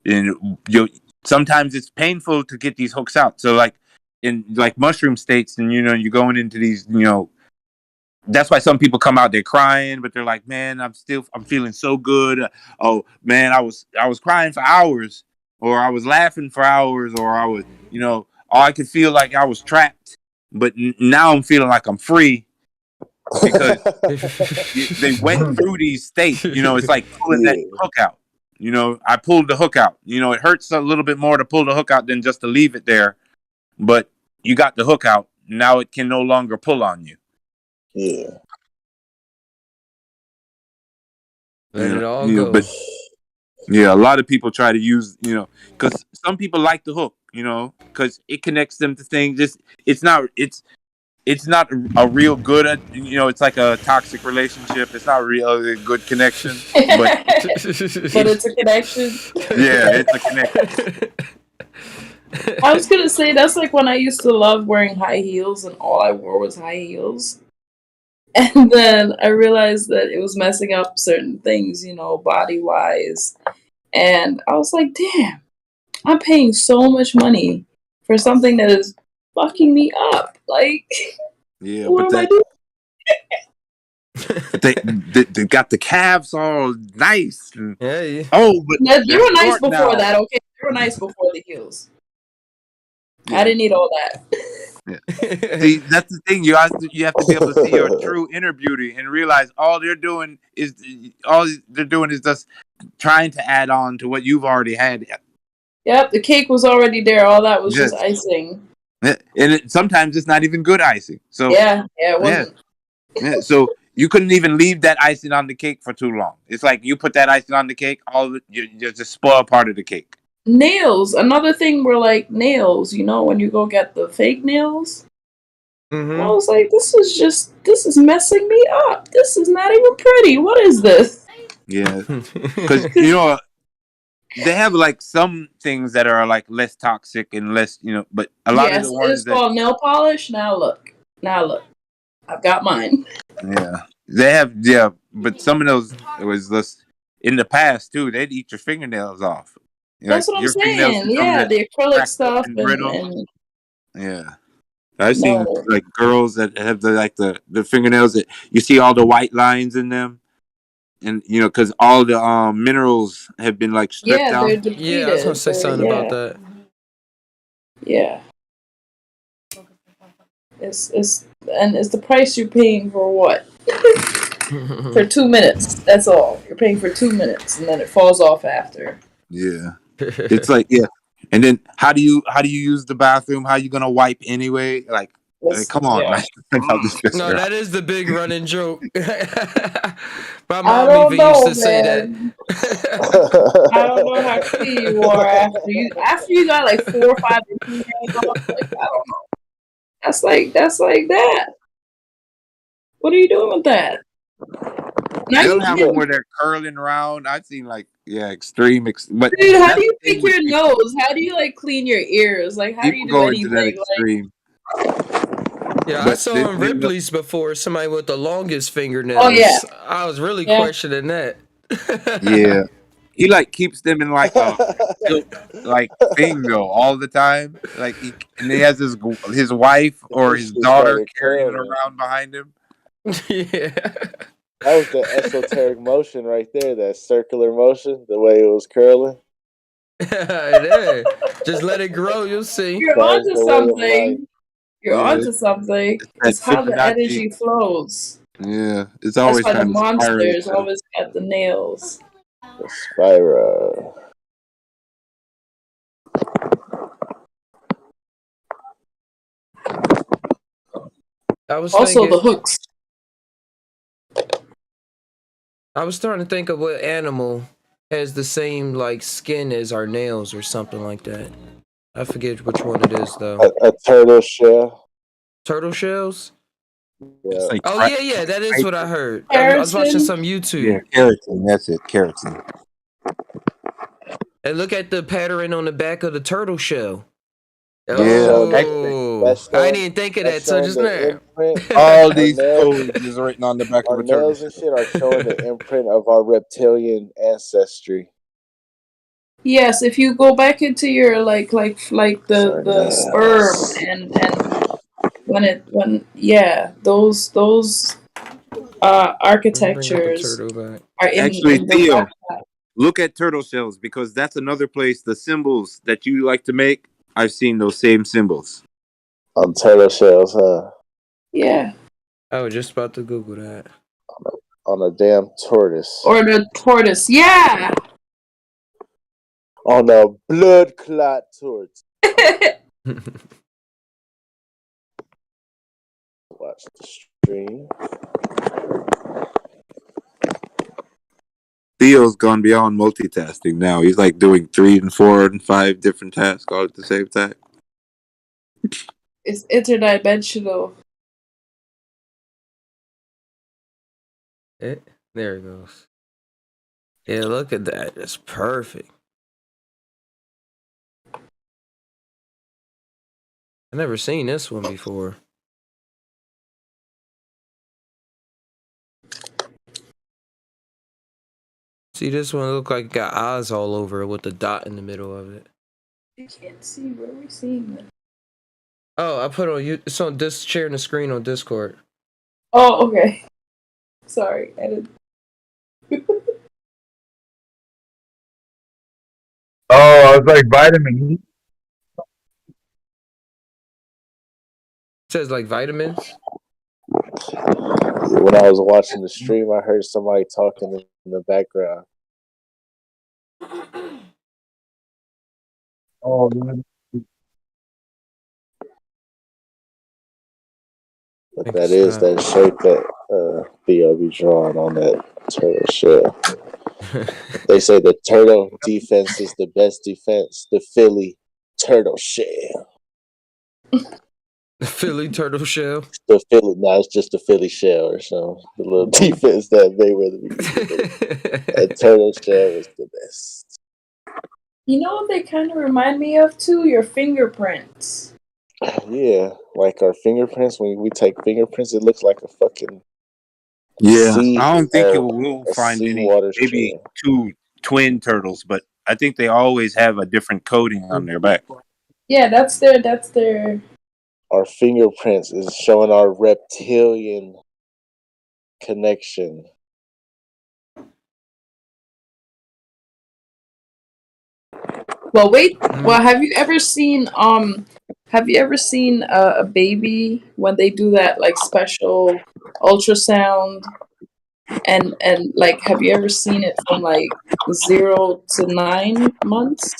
and sometimes it's painful to get these hooks out. So like in like mushroom states, and you're going into these, that's why some people come out, they're crying, but they're like, man, I'm feeling so good. Oh man, I was crying for hours, or I was laughing for hours, or I was, I could feel like I was trapped, but now I'm feeling like I'm free. Because they went through these states, it's like pulling that hook out. I pulled the hook out. It hurts a little bit more to pull the hook out than just to leave it there. But you got the hook out. Now it can no longer pull on you. Yeah. Let it all go. But a lot of people try to use, because some people like the hook, because it connects them to things. It's not a real good, it's like a toxic relationship. It's not really a good connection, but it's a connection. Yeah, it's a connection. I was gonna say that's like when I used to love wearing high heels and all I wore was high heels. And then I realized that it was messing up certain things, body wise. And I was like, damn, I'm paying so much money for something that is fucking me up. Like, yeah, but they got the calves all nice. Yeah. Oh, but they were nice before that. Okay, they were nice before the heels. Yeah. I didn't need all that. Yeah. See, that's the thing. You have to be able to see your true inner beauty and realize all they're doing is just trying to add on to what you've already had. Yep, the cake was already there. All that was just icing. And sometimes it's not even good icing. So it wasn't. Yeah. So you couldn't even leave that icing on the cake for too long. It's like you put that icing on the cake, you just spoil part of the cake. Nails. Another thing were like nails. When you go get the fake nails. Mm-hmm. I was like, this is messing me up. This is not even pretty. What is this? Yeah, because they have like some things that are like less toxic and less, but a lot of the ones it's called nail polish. Now look, I've got mine. Yeah, they have. But some of those, it was just in the past too. They'd eat your fingernails off. That's what I'm saying. Yeah, the acrylic stuff and yeah. I've seen like girls that have the fingernails that you see all the white lines in them, and because all the minerals have been like stripped out. They're depleted. Yeah, I was gonna say something about that. Yeah, it's the price you're paying for what? For 2 minutes. That's all. You're paying for 2 minutes, and then it falls off after. Yeah, it's like and then how do you use the bathroom? How are you gonna wipe anyway? Like come on, man. No, that is the big running joke. My mom even used to say that. I don't know how clean you are after you got like 4 or 5 nails off. Like, I don't know. That's like that. What are you doing with that? Now They'll you have can, them where they're curling around. I've seen like extreme, but dude. How that's do the you thing pick with your people. nose? How do you like clean your ears? Like how do you People do go into that anything? Like extreme. Yeah, I But saw on Ripley's before somebody with the longest oh yeah, fingernails. I was really yeah. questioning that. yeah, he like keeps them in like a silk like thing though all the time. Like and he has his wife or This his shit daughter started carrying it curling. around behind him. Yeah. That was the esoteric motion right there. That circular motion, the way it was curling. Yeah. Just let it grow, you'll see. You're That is onto the way of life. something. You're Yeah, onto something. it's that It's how the Fibonacci. energy flows. Yeah, it's That's always why the trying to spiral. monsters always got the nails. The spiral. I was Also thinking the hooks. I was starting to think of what animal has the same like skin as our nails or something like that. I forget which one it is though. A turtle shell. Turtle shells? It's Yeah. like Oh yeah, that is what I heard. I was watching Keratin. some yeah, YouTube. keratin. That's it, keratin. And look at the pattern on the back of the turtle shell. That's Yeah, showing Oh, I didn't even think of that that's till showing just the now. imprint. all Our these nails codes is written on the back of our a turtle nails and shell. shit are showing the imprint of our reptilian ancestry. Yes, if you go back into your like It's the our sperm nails. and when those Let me bring up a architectures turtle back. are Actually, in the Theo, backpack. look at turtle shells because that's another place. The symbols that you like to make, I've seen those same symbols. On turtle shells, huh? Yeah. I was just about to Google that. On a damn tortoise. Or the tortoise. Yeah. On a blood clot tortoise. Watch the stream. Theo's gone beyond multitasking now. He's like doing 3 and 4 and 5 different tasks all at the same time. It's interdimensional. There it goes. Yeah, look at that. That's perfect. I never seen this one before. See, this one look like it got eyes all over it with the dot in the middle of it. You can't see where we're seeing it. Oh, I put on you. It's on this sharing the screen on Discord. Oh, okay. Sorry, I didn't. Oh, I was like vitamin E. It says like vitamins. When I was watching the stream, I heard somebody talking in the background. Oh, man. But that is that shape that Theo be drawing on that turtle shell. They say the turtle defense is the best defense. The Philly turtle shell. The Philly turtle shell. The Philly, no, it's just the Philly shell or something. The little defense that Mayweather be using. That turtle shell is the best. You know what they kind of remind me of too? Your fingerprints. Yeah, like our fingerprints. When we take fingerprints, it looks like a fucking Yeah, sea. I don't think you will a find any, seawater maybe stream. 2 twin turtles, but I think they always have a different coating on their back. Yeah, that's their. Our fingerprints is showing our reptilian connection. Well, wait. Well, have you ever seen a baby when they do that like special ultrasound and like have you ever seen it from like 0 to 9 months?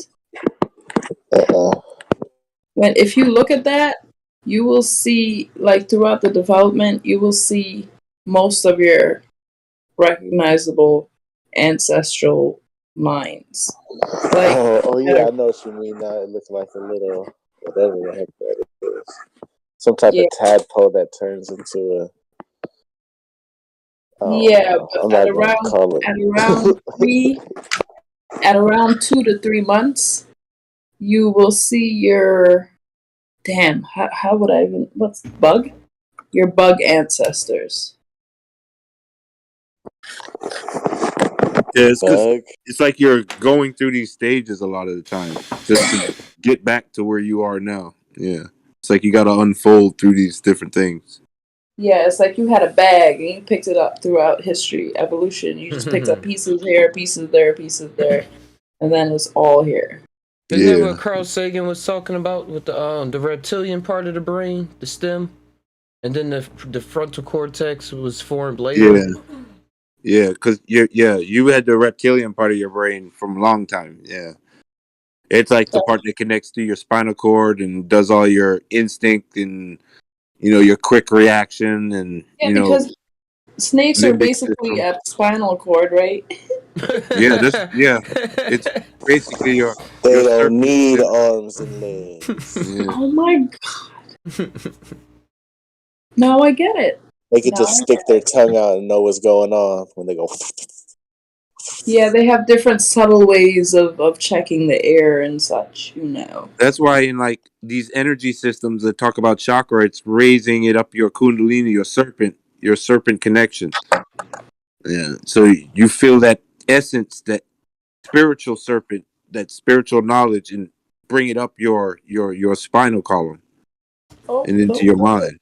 When if you look at that, you will see like throughout the development, you will see most of your recognizable ancestral lines. Like Oh yeah, I know what you mean now. It looks like a little whatever the heck that is. some type Yeah. of tadpole that turns into a. Yeah, I'm but not gonna call it. at around 2 to 3 months, you will see your how would I even what's bug? Your bug ancestors. Yeah, it's 'cause Bug. it's like you're going through these stages a lot of the time just to get back to where you are now. Yeah, it's like you got to unfold through these different things. Yeah, it's like you had a bag and you picked it up throughout history, evolution. You just picked up pieces here, pieces there, pieces there, and then it's all here. Isn't that Yeah, what Carl Sagan was talking about with the reptilian part of the brain, the stem, and then the frontal cortex was formed later? yeah, yeah. Because you had the reptilian part of your brain from a long time. Yeah, it's like the part that connects to your spinal cord and does all your instinct and your quick reaction and Yeah, because snakes are limbic basically system. at spinal cord, right? It's basically your They don't certain need arms and legs. yeah. Oh my god. Now I get it. They could Now just I stick get their it. tongue out and know what's going on when they go. Yeah, they have different subtle ways of checking the air and such, you know. That's why in like these energy systems that talk about chakra, it's raising it up your kundalini, your serpent connection. Yeah. So you feel that essence, that spiritual serpent, that spiritual knowledge, and bring it up your spinal column Oh, and into don't your do it. mind.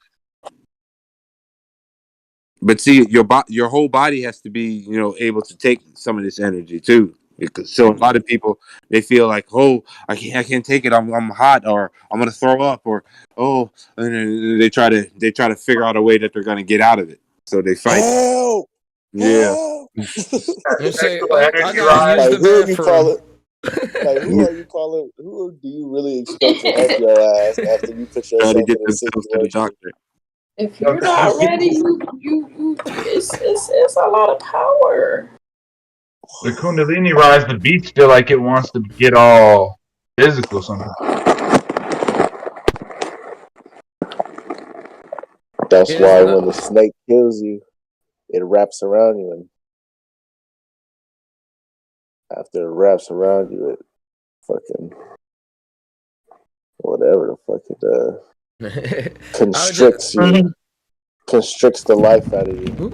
But see, your whole body has to be, able to take some of this energy too. Because so a lot of people they feel like, oh, I can't take it. I'm hot, or I'm gonna throw up, or oh, and then they try to figure out a way that they're gonna get out of it. So they fight. Help! Yeah, Help! They say, Sexual "Oh, I energy gotta rise. use Like the who are you calling? bathroom." Like who are you calling? Who do you really expect to help your ass after you put try to yourself get in a themselves to the situation? doctor. If you're not ready, you it's a lot of power. The Kundalini rise, the beats feel like it wants to get all physical somehow. That's Yes, why when the snake kills you, it wraps around you, and after it wraps around you, it fucking whatever the fuck it does constricts you, constricts the life out of you.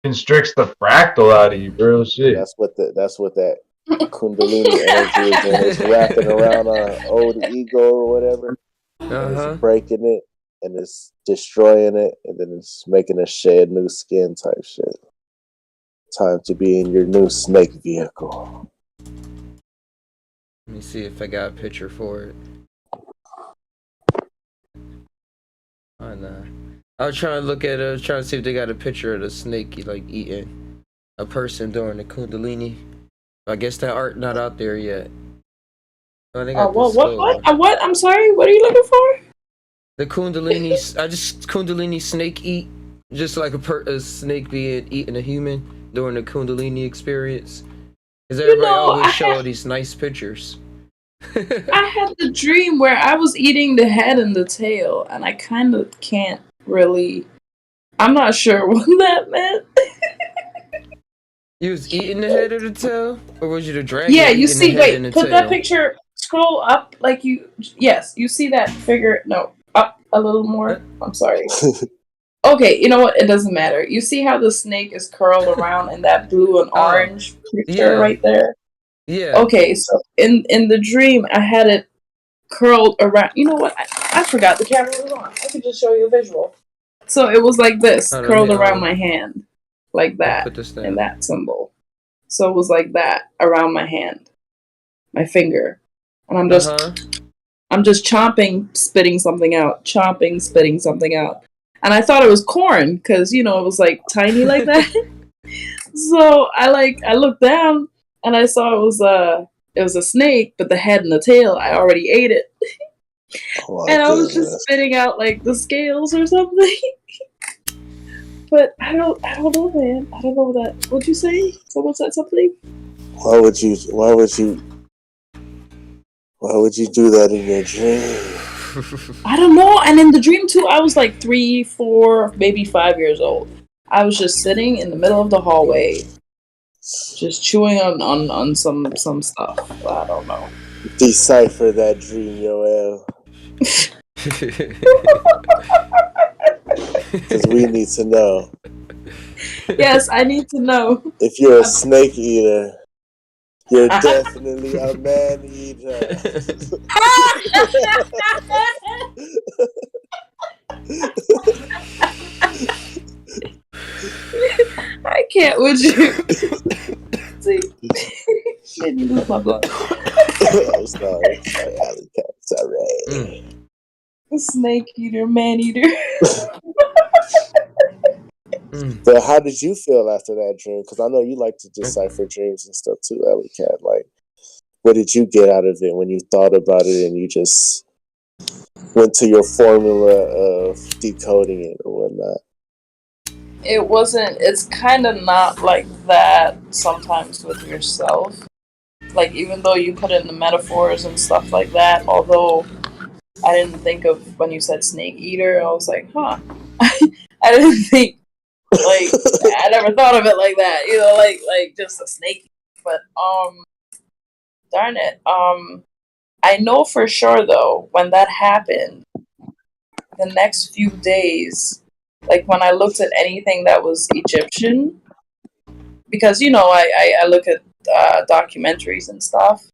Constricts the fractal out of you, bro. Shit. That's what that Kundalini energy is doing. It's wrapping around our old ego or whatever, and it's breaking it, and it's destroying it, and then it's making us shed new skin type shit. Time to be in your new snake vehicle. Let me see if I got a picture for it. Oh, nah. I was trying to look at it. I was trying to see if they got a picture of the snake like eating a person during the Kundalini. I guess that art not out there yet. Oh, they got What? skull. What? I'm sorry. What are you looking for? The Kundalini. I just Kundalini snake eat, just like a snake being eating a human during the Kundalini experience. Because everybody always show these nice pictures. I had the dream where I was eating the head and the tail, and I kind of can't really. I'm not sure what that meant. You was eating the head or the tail, or was you the dragon? Yeah, you eating see. the head and the Put tail? that picture. Scroll up, like you. Yes, you see that figure. No, up a little more. I'm sorry. Okay, you know what? It doesn't matter. You see how the snake is curled around in that blue and orange picture right there? Yeah. Okay, so in the dream, I had it curled around. You know what? I forgot the camera was on. I could just show you a visual. So it was like this, curled around my hand, like that, and that symbol. So it was like that around my hand, my finger, and I'm just chomping, spitting something out, chomping, spitting something out, and I thought it was corn because it was like tiny like that. So I looked down and I saw it was a snake, but the head and the tail I already ate it. And I was just spitting out like the scales or something. But I don't know, man. I don't know that. What'd you say? Someone said something? Why would you Why would you do that in your dream? I don't know. And in the dream too, I was like 3, 4, maybe 5 years old. I was just sitting in the middle of the hallway, just chewing on some stuff. I don't know. Decipher that dream, Yoel. Because we need to know. Yes, I need to know. If you're a snake eater, you're definitely a man eater. I can't with you. See, made me lose my blood. I'm sorry, Alley Cat. Sorry. Snake eater, man eater. But how did you feel after that dream? Because I know you like to decipher dreams and stuff too, Alley Cat. Like, what did you get out of it when you thought about it and you just went to your formula of decoding it or whatnot? It wasn't. It's kind of not like that sometimes with yourself. Like, even though you put in the metaphors and stuff like that, although I didn't think of when you said snake eater, I was like, huh. I didn't think, like, I never thought of it like that, you know, like just a snake. But, darn it. I know for sure, though, when that happened, the next few days, like, when I looked at anything that was Egyptian, because, you know, I look at documentaries and stuff,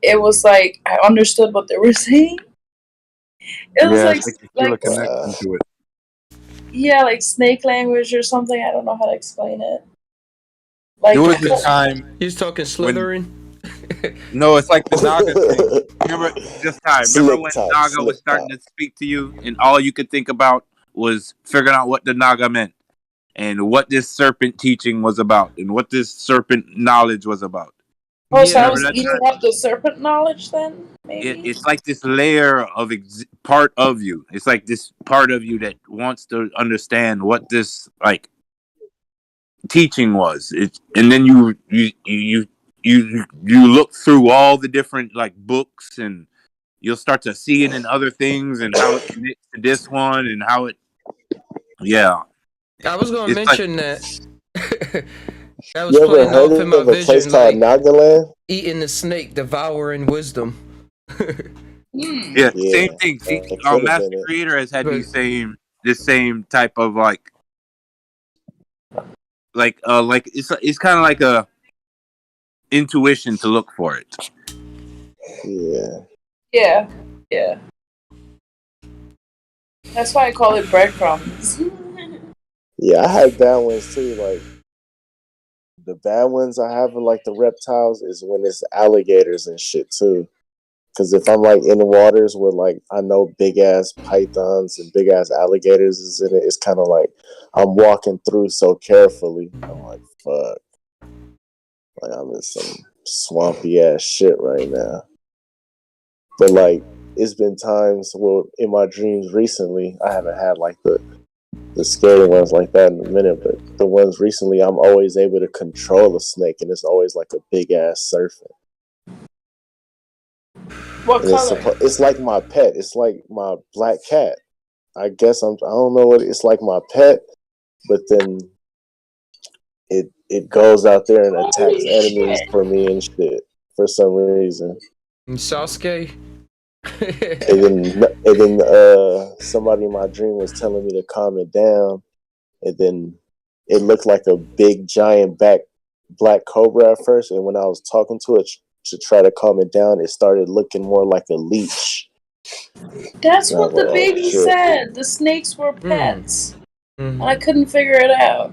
it was like I understood what they were saying. It was It's like you feel a like connection to it. yeah, like snake language or something. I don't know how to explain it. Like, There was this time. He's talking Slytherin. No, it's like the Naga thing. Remember Slick when talk, Naga was starting to speak to you, and all you could think about was figuring out what the Naga meant, and what this serpent teaching was about, and what this serpent knowledge was about. oh, so I Remember was that eating time? up the serpent knowledge then, maybe. It's like this layer of part of you. It's like this part of you that wants to understand what this like teaching was. And then you look through all the different like books, and you'll start to see it in other things and how it connects to this one and how it. Yeah, I was gonna it's like mention that. That was You ever playing heard off in my of a place vision, called like Nagaland? eating the snake, devouring wisdom. yeah, Yeah, same thing. See, it could have Master been it. Creator has had But- this same type of like it's kind of like a intuition to look for it. Yeah. Yeah. That's why I call it breadcrumbs. Yeah, I had bad ones too. Like, the bad ones I have in like the reptiles is when it's alligators and shit too. Because if I'm like in the waters where like I know big ass pythons and big ass alligators is in it, it's kind of like I'm walking through so carefully. I'm like, fuck. Like, I'm in some swampy ass shit right now. But like, it's been times where in my dreams recently, I haven't had like the scary ones like that in a minute, but the ones recently, I'm always able to control a snake, and it's always like a big ass serpent. What And color? it's like my pet. It's like my black cat. I guess I don't know what it's like my pet, but then it goes out there and attacks enemies for me and shit for some reason. And Sasuke. And then somebody in my dream was telling me to calm it down, and then it looked like a big giant black cobra at first, and when I was talking to it to try to calm it down, it started looking more like a leech. That's And I what was the like, baby shit. said. The snakes were pets. Mhm. And I couldn't figure it out.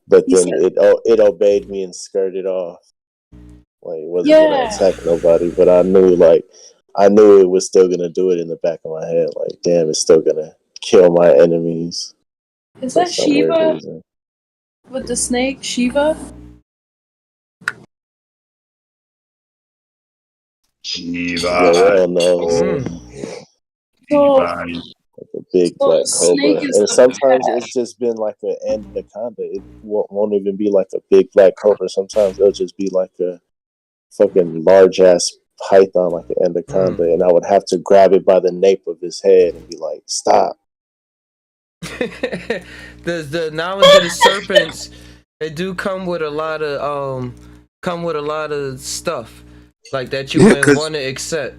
But He then said- it obeyed me and skirted off. Like, it wasn't gonna Yeah. attack nobody, but I knew it was still gonna do it in the back of my head. Like, damn, it's still gonna kill my enemies. Is For that some weird Shiva reason. with the snake? Shiva? Joel knows. So, Like a big so black the snake cobra. is And the sometimes pet. it's just been like an anaconda. It won't even be like a big black cobra. Sometimes it'll just be like a fucking large ass python, like an anaconda, and I would have to grab it by the nape of his head and be like, "Stop." The knowledge of the serpents, they do come with a lot of stuff like that you wouldn't want to accept.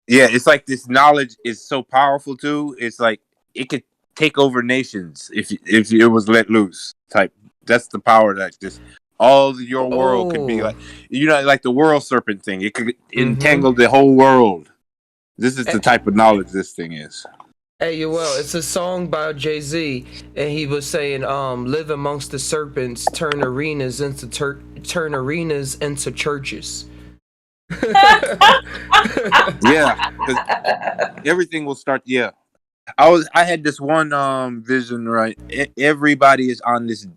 Yeah, it's like this knowledge is so powerful too. It's like it could take over nations if it was let loose. Type. That's the power that just all of your world could be like. Like the world serpent thing. It could entangle the whole world. This is the type of knowledge this thing is. Hey, well, it's a song by Jay-Z, and he was saying, "Live amongst the serpents, turn arenas into churches." Yeah, because everything will start. Yeah, I had this one vision, right? Everybody is on this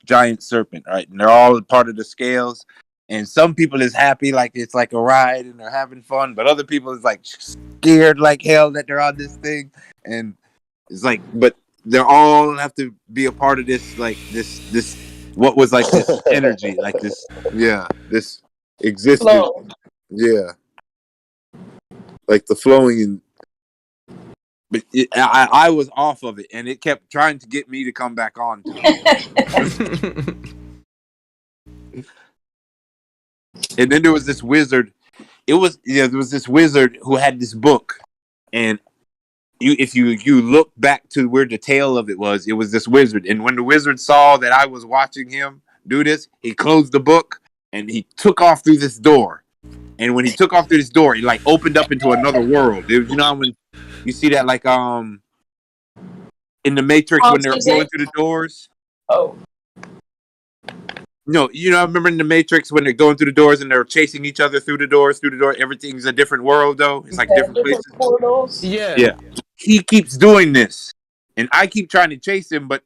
giant serpent, right? And they're all part of the scales. And some people is happy, like it's like a ride and they're having fun, but other people is like scared like hell that they're on this thing. And it's like, but they're all have to be a part of this, like this what was like this energy, like this existence. Flow. Yeah, like the flowing and. But I was off of it, and it kept trying to get me to come back on to it. And then there was this wizard. There was this wizard who had this book, and if you look back to where the tale of it was this wizard. And when the wizard saw that I was watching him do this, he closed the book and he took off through this door. And when he took off through this door, he like opened up into another world. When you see that like in the Matrix when they're going through the doors. Oh. No, I remember in the Matrix when they're going through the doors and they're chasing each other through the doors. Everything's a different world though. It's like different places. Portals. Yeah. He keeps doing this, and I keep trying to chase him, but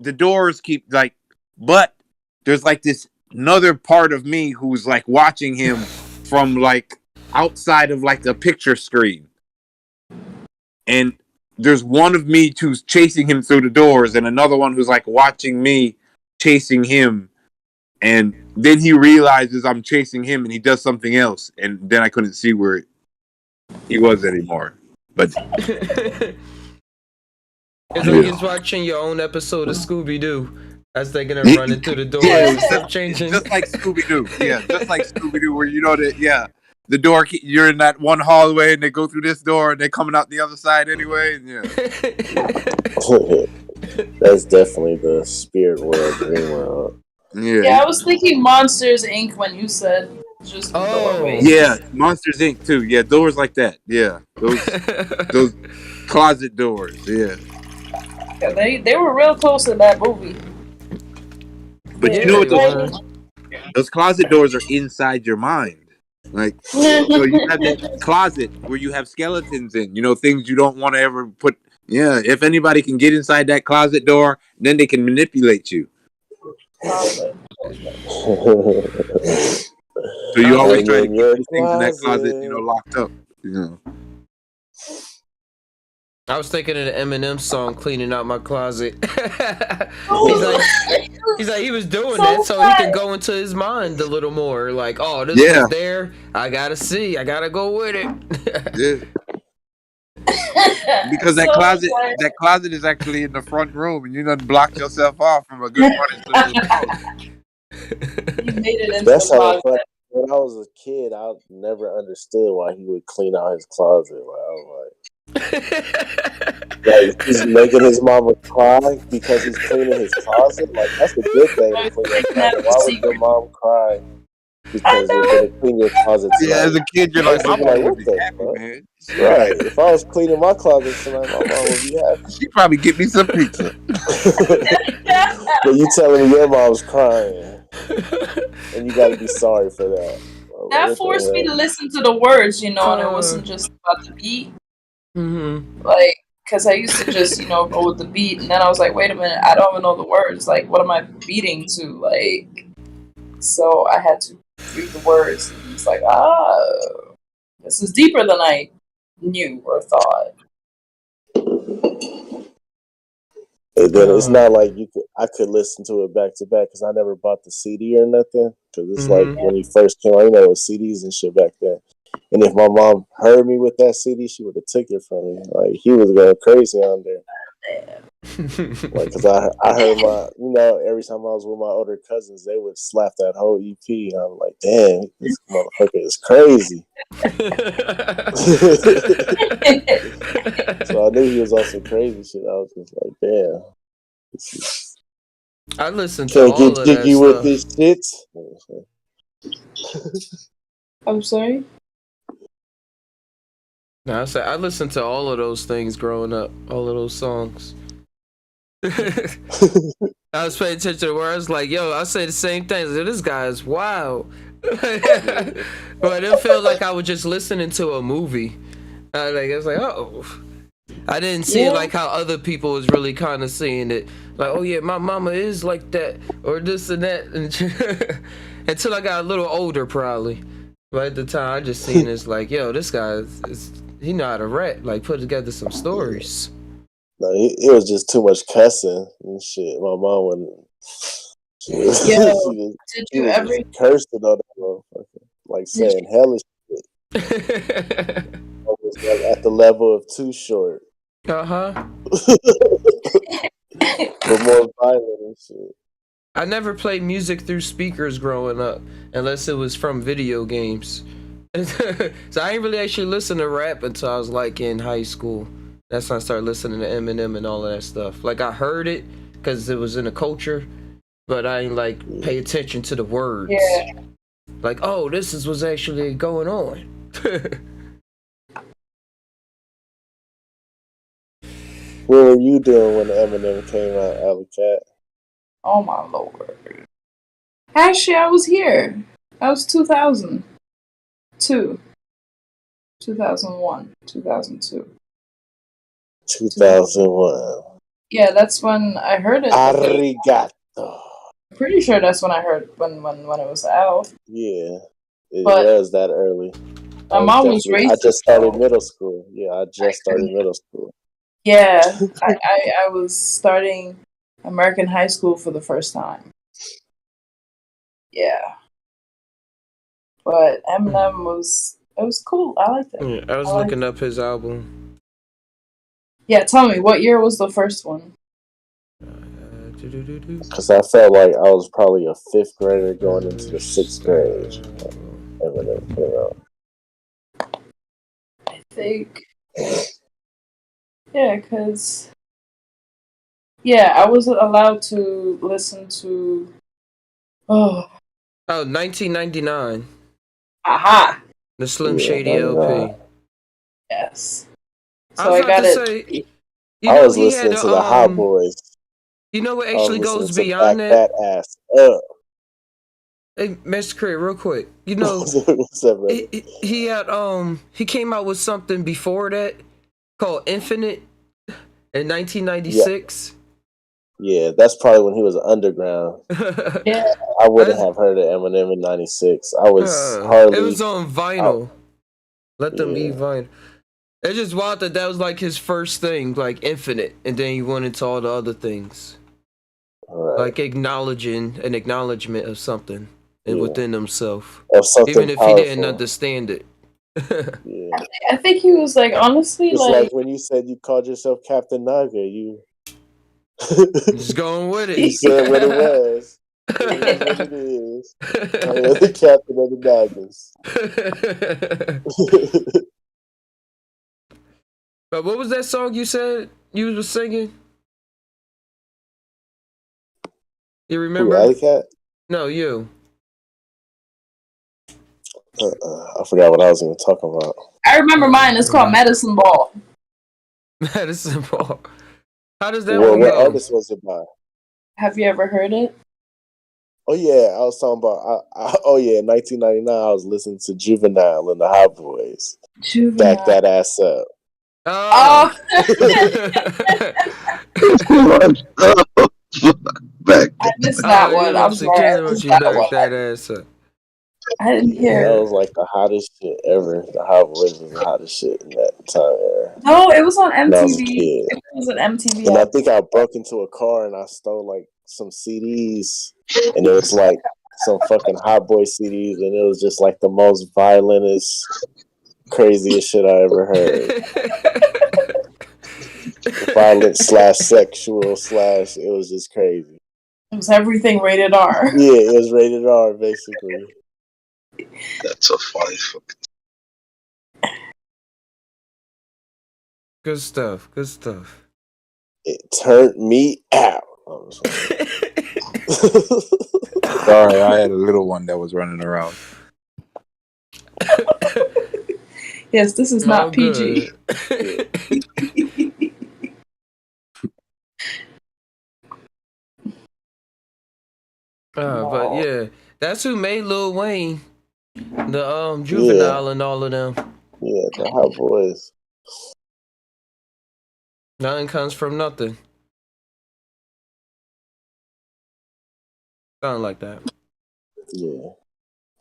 the doors keep like. But there's like this another part of me who's like watching him from like outside of like the picture screen. And there's one of me who's chasing him through the doors and another one who's like watching me chasing him. And then he realizes I'm chasing him and he does something else. And then I couldn't see where he was anymore. But it's like he's watching your own episode of Scooby-Doo as they're gonna run into the doors and stuff changing. Just like Scooby-Doo. Yeah, just like Scooby-Doo where the door, you're in that one hallway and they go through this door and they're coming out the other side anyway. Yeah. That's definitely the spirit world, dream world. Yeah, I was thinking Monsters Inc. when you said just doorways. Yeah, Monsters Inc. too. Yeah, doors like that. Yeah, those closet doors. Yeah. Yeah, they were real close in that movie. But you know what? Those closet doors are inside your mind. Like, so you have that closet where you have skeletons in, things you don't want to ever put. Yeah, if anybody can get inside that closet door, then they can manipulate you. So you always try to keep these things in that closet, locked up. I was thinking of the Eminem song, "Cleaning Out My Closet." He's like, he was doing that so he could go into his mind a little more. Like, oh, this is there. I gotta see. I gotta go with it. Yeah. Because that closet is actually in the front room, and you done blocked yourself off from a good morning. You made it into That's the how closet. when I was a kid, I never understood why he would clean out his closet. I was like, he's making his mama cry because he's cleaning his closet. Like, that's a good thing to clean your closet. Why would your mom cry because you're gonna clean your closet tonight? Yeah, as a kid, you're like, I'm what the fuck? Man. Right. If I was cleaning my closet tonight, my mom would be happy. She'd probably get me some pizza. But you telling me your mom's crying, and you got to be sorry for that. That forced me to listen to the words, and it wasn't just about the beat. Mm-hmm. Like, because I used to just, go with the beat, and then I was like, wait a minute, I don't even know the words. Like, what am I beating to? Like, so I had to read the words, and it's like, this is deeper than I knew or thought. And then it's not like you could. I could listen to it back to back because I never bought the CD or nothing. Because it's like Mhm. when he first came out, it was CDs and shit back then. And if my mom heard me with that CD, she would have took it from me. Like he was going crazy on there. Like, because I heard every time I was with my older cousins, they would slap that whole EP. And I'm like, damn, this motherfucker is crazy. So I knew he was on some crazy shit. I was just like, damn. I listened to Can't all get of jiggy that with stuff. this shit. I'm sorry. No, I said I listened to all of those things growing up, all of those songs. I was paying attention to where I was like, yo, I say the same thing. Like, this guy is wild. But it felt like I was just listening to a movie. I was like, oh. I didn't see it like how other people was really kind of seeing it. Like, oh yeah, my mama is like that, or this and that. Until I got a little older, probably. But at the time, I just seen this like, yo, this guy he know how to rap, like put together some stories. No, it was just too much cussing and shit. My mom wouldn't. She was Did you ever? just cursing on that motherfucker, like saying hellish shit. Almost like at the level of Too Short. Uh-huh. But more violent and shit. I never played music through speakers growing up, unless it was from video games. So I ain't really actually listen to rap until I was like in high school. That's when I started listening to Eminem and all of that stuff. Like I heard it because it was in the culture, but I ain't like pay attention to the words. Yeah. Like, oh, this is what's actually going on. What were you doing when Eminem came out, Alley Cat? Oh my lord. Actually, I was here. That was 2002. 2001. 2002. 2001. Yeah, that's when I heard it. Arigato. Pretty sure that's when I heard when it was out. Yeah, it But was that early. my mom was racist. I just started middle school. Yeah, I just started middle school. Yeah, I was starting American high school for the first time. Yeah. But Eminem was cool. I liked it. Yeah, I was looking up his album. Yeah, tell me, what year was the first one? Because I felt like I was probably a 5th grader going into the 6th grade. Eminem came out. I think. Yeah, because. Yeah, I wasn't allowed to listen to. Oh, 1999. aha! The Slim Shady LP. Yes. So I was about to say, I was listening to the Hot Boys. You know what actually goes beyond back that? ass up. Hey, Mr. Craig, real quick. You know, what's up, brother? he had he came out with something before that called Infinite in 1996. Yeah, that's probably when he was underground. Yeah. I wouldn't have heard of Eminem in '96. I was hardly. It was on vinyl. Let them be vinyl. It's just wild that was like his first thing, like Infinite, and then he went into all the other things, like acknowledging an acknowledgement of something within himself, even if he didn't understand it. Yeah. I think he was like, honestly, it's like when you said you called yourself Captain Naga, you just going with it. You said what it was. It is what it is. I am the captain of the Nagas. But what was that song you said you was singing? You remember? Who, Alley Cat? No, you. I forgot what I was even talking about. I remember mine. It's called Medicine Ball. Medicine Ball. How does that one go? What artist was it by? Have you ever heard it? Oh yeah, I was talking about. In 1999, I was listening to Juvenile and the Hot Boys. Juvenile. Back that ass up. Oh. I missed that one. I'm sorry. That ass up. I didn't hear. That was like the hottest shit ever. The Hot Boys was the hottest shit in that time era. No, it was on MTV. It was an MTV. And I think I broke into a car and I stole like some CDs, and it was like some fucking Hot Boy CDs, and it was just like the most violentest, craziest shit I ever heard. Violent / sexual / it was just crazy. It was everything rated R. Yeah, it was rated R basically. That's a funny fucking. Good stuff. Good stuff. It turned me out. Sorry, I had a little one that was running around. Yes, this is not PG. But yeah, that's who made Lil Wayne, the Juvenile and all of them. Yeah, the Hot Boys. Nothing comes from nothing. Something like that. Yeah.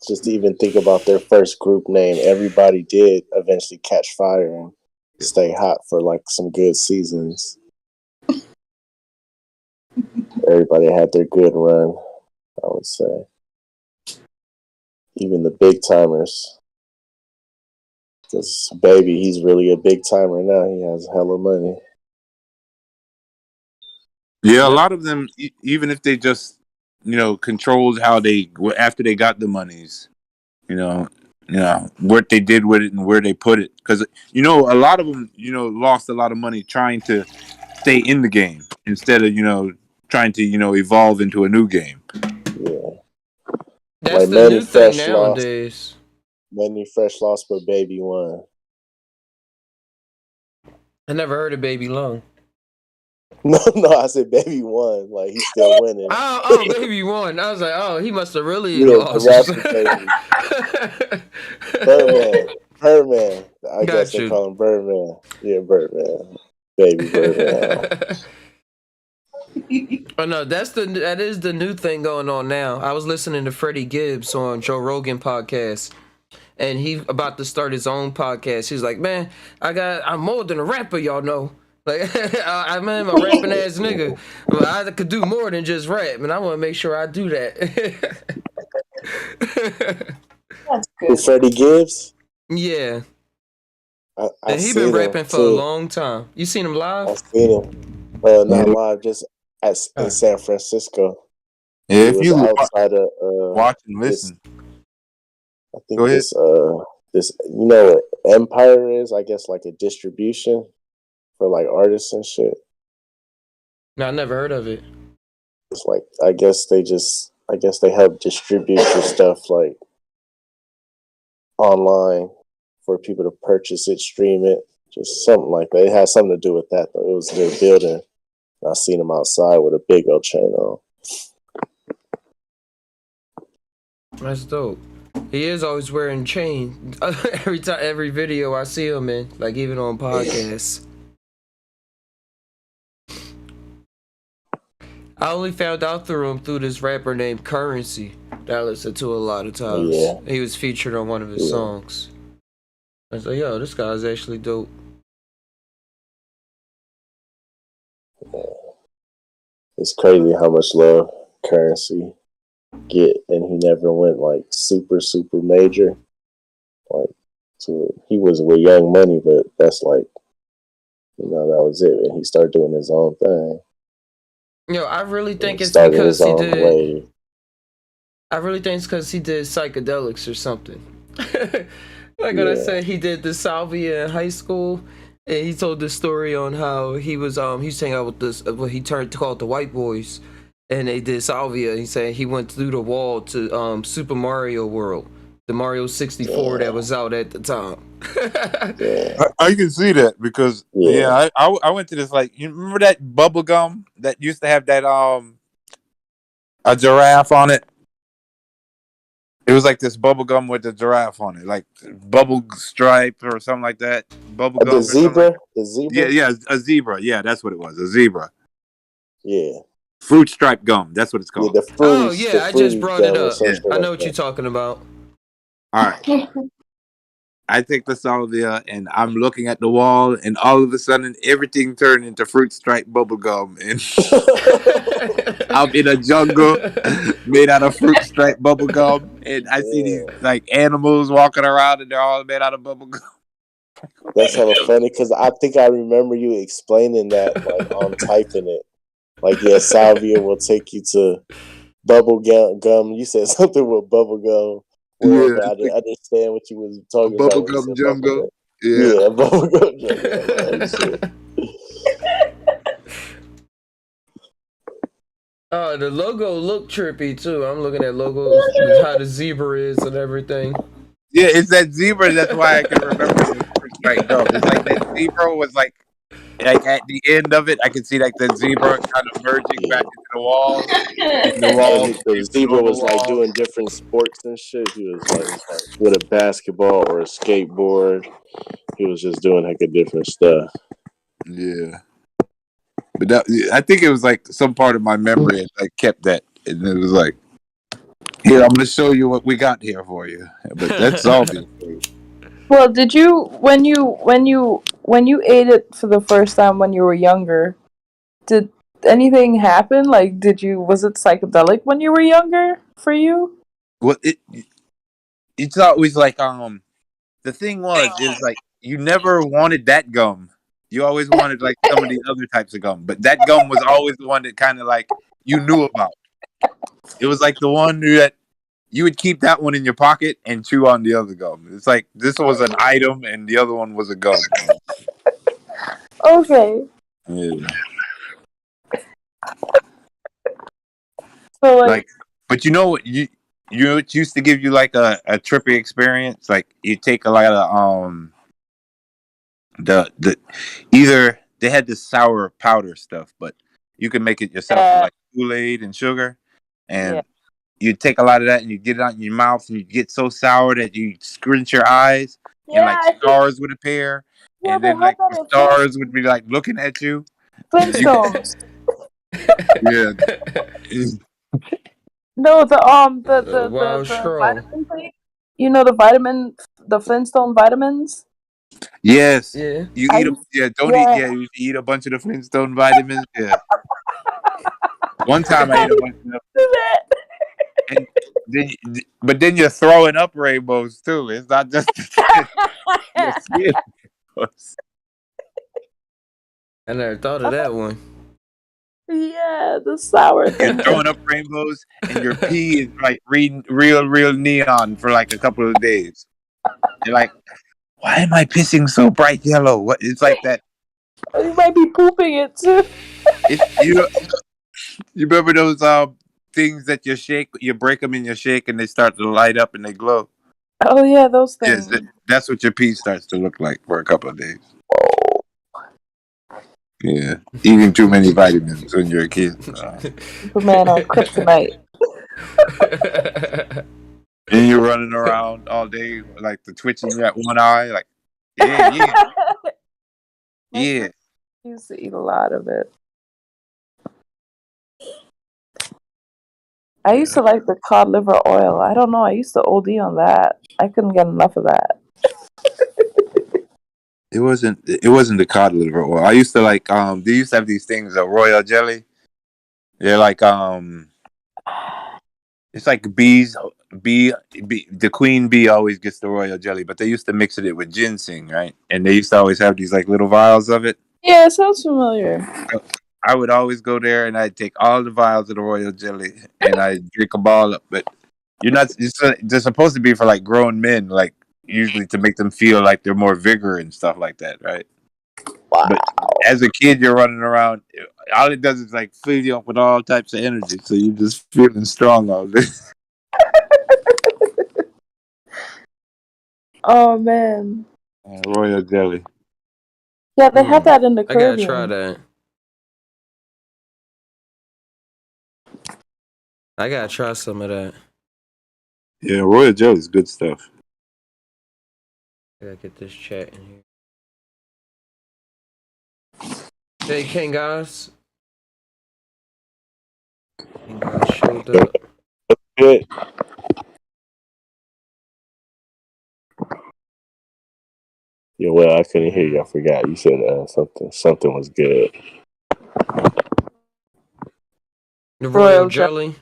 Just to even think about their first group name, everybody did eventually catch fire and stay hot for like some good seasons. Everybody had their good run, I would say. Even the big timers. Because Baby, he's really a big timer now. He has hella money. Yeah, a lot of them, even if they just, controlled how they, after they got the monies, what they did with it and where they put it. Because, a lot of them, lost a lot of money trying to stay in the game instead of, trying to, evolve into a new game. Yeah. That's like the Manny new thing Fresh nowadays. Manny Fresh lost, but Baby won. I never heard of Baby Long. No, I said Baby won. Like, he's still winning. Oh, Baby won. I was like, oh, he must have really lost. The rapper Baby. Birdman. I guess they call him Birdman. Yeah, Birdman. Baby Birdman. Oh no, that is the new thing going on now. I was listening to Freddie Gibbs on Joe Rogan podcast, and he about to start his own podcast. He's like, man, I'm more than a rapper, y'all know. Like, I'm a rapping ass nigga, but I could do more than just rap, and I want to make sure I do that. That's good. Freddie Gibbs? Yeah. And he been rapping for a long time. You seen him live? I seen him. Not live, just in San Francisco. Yeah, if you outside of watch and listen. I think this what Empire is, I guess, like a distribution for like artists and shit. No, I never heard of it. It's like I guess they help distribute your stuff like online for people to purchase it, stream it, just something like that. It has something to do with that though. It was their building. I seen them outside with a big old chain on. That's dope. He is always wearing chain. every video I see him in, like even on podcasts. I only found out through this rapper named Currency that I listen to a lot of times. Yeah. He was featured on one of his songs. I was like, yo, this guy's actually dope. Yeah. It's crazy how much love Currency get, and he never went like super major. Like, so he was with Young Money, but that's like, that was it, and he started doing his own thing. Yo, I really think it's because he did. Way. I really think it's because he did psychedelics or something. Like when I said he did the salvia in high school, and he told this story on how he was hanging out with this what he turned to call it the white boys, and they did salvia. He said he went through the wall to Super Mario World, the Mario 64 that was out at the time. I can see that because I went to this, like, you remember that bubble gum that used to have that a giraffe on it? It was like this bubble gum with a giraffe on it, like bubble stripe or something like that. Bubble gum. The zebra? Like, the zebra? Yeah, a zebra. Yeah, that's what it was. A zebra. Yeah. Fruit stripe gum. That's what it's called. Yeah, I just brought it up. I know what you're talking about. All right. I take the salvia and I'm looking at the wall, and all of a sudden everything turned into fruit stripe bubble gum, and I'm in a jungle made out of fruit stripe bubble gum, and I see these like animals walking around, and they're all made out of bubble gum. That's hella funny because I think I remember you explaining that like on typing it. Like, yeah, salvia will take you to bubble gum. You said something with bubble gum. Well, but I didn't understand what you was A talking bubble about when you gum said bubble jungle. gum. Yeah. Yeah, bubble gum jungle. Oh, shit. The logo looked trippy too. I'm looking at logos, how the zebra is and everything. Yeah, it's that zebra. That's why I can remember it was fruit stripe gum. It's like that zebra was like at the end of it, I can see like the zebra kind of merging back into the wall, and the wall And became the the zebra normal was like wall. doing different sports and shit. He was like with a basketball or a skateboard. He was just doing like a different stuff. Yeah, but I think it was like some part of my memory, and I kept that, and it was like, here, I'm gonna show you what we got here for you. But that's zombie. Well, did you when you ate it for the first time when you were younger? Did anything happen? Like, was it psychedelic when you were younger for you? Well, it's always like the thing was, it was like you never wanted that gum. You always wanted like some of the other types of gum, but that gum was always the one that kind of like you knew about. It was like the one that you would keep that one in your pocket and chew on the other gum. It's like this was an item and the other one was a gum. Okay, Yeah. so Like, but you know what it used to give you like a trippy experience. Like you take a lot of the either they had this sour powder stuff, but you can make it yourself with like Kool-Aid and sugar, yeah, and you take a lot of that and you get it out in your mouth, and you get so sour that you squint your eyes, and yeah, like I think stars would appear, yeah and they then had like that the in stars would be like looking at you. You Flintstones. yeah. No, Wild the straw. vitamin thing. You know the Flintstone vitamins. Yes. Yeah. You I eat a used don't eat yeah. you eat a bunch of the Flintstone vitamins. Yeah. One time I ate a bunch of them, Do that. and then you're throwing up rainbows too. It's not just your skin. I never thought of that one. Yeah, the sour You're thing. throwing up rainbows, and your pee is like real neon for like a couple of days. You're like, why am I pissing so bright yellow? What? It's like that. You might be pooping it too. It you remember those things that you shake, you break them in your shake, and they start to light up and they glow. Oh yeah, those Yes, things. that's what your pee starts to look like for a couple of days. Yeah, eating too many vitamins when you're a kid. Superman on kryptonite. And you're running around all day, like the twitching at one eye, like, yeah. My sister used to eat a lot of it. I used to like the cod liver oil. I don't know. I used to OD on that. I couldn't get enough of that. It wasn't the cod liver oil. I used to like they used to have these things, a royal jelly. They're like it's like bee the queen bee always gets the royal jelly, but they used to mix it with ginseng, right? And they used to always have these like little vials of it. Yeah, it sounds familiar. I would always go there and I'd take all the vials of the royal jelly and I'd drink them all up. But they're supposed to be for like grown men, like usually to make them feel like they're more vigor and stuff like that, right? Wow. But as a kid, you're running around. All it does is like fill you up with all types of energy, so you're just feeling strong all day. Oh man. Royal jelly. Yeah, they had that in the I gotta Caribbean. try that. I gotta try some of that. Yeah, royal jelly is good stuff. I gotta get this chat in here. Hey, King guys. King guys showed up. Good. Yeah, well, I couldn't hear you. I forgot. You said something was good. The royal Royal jelly.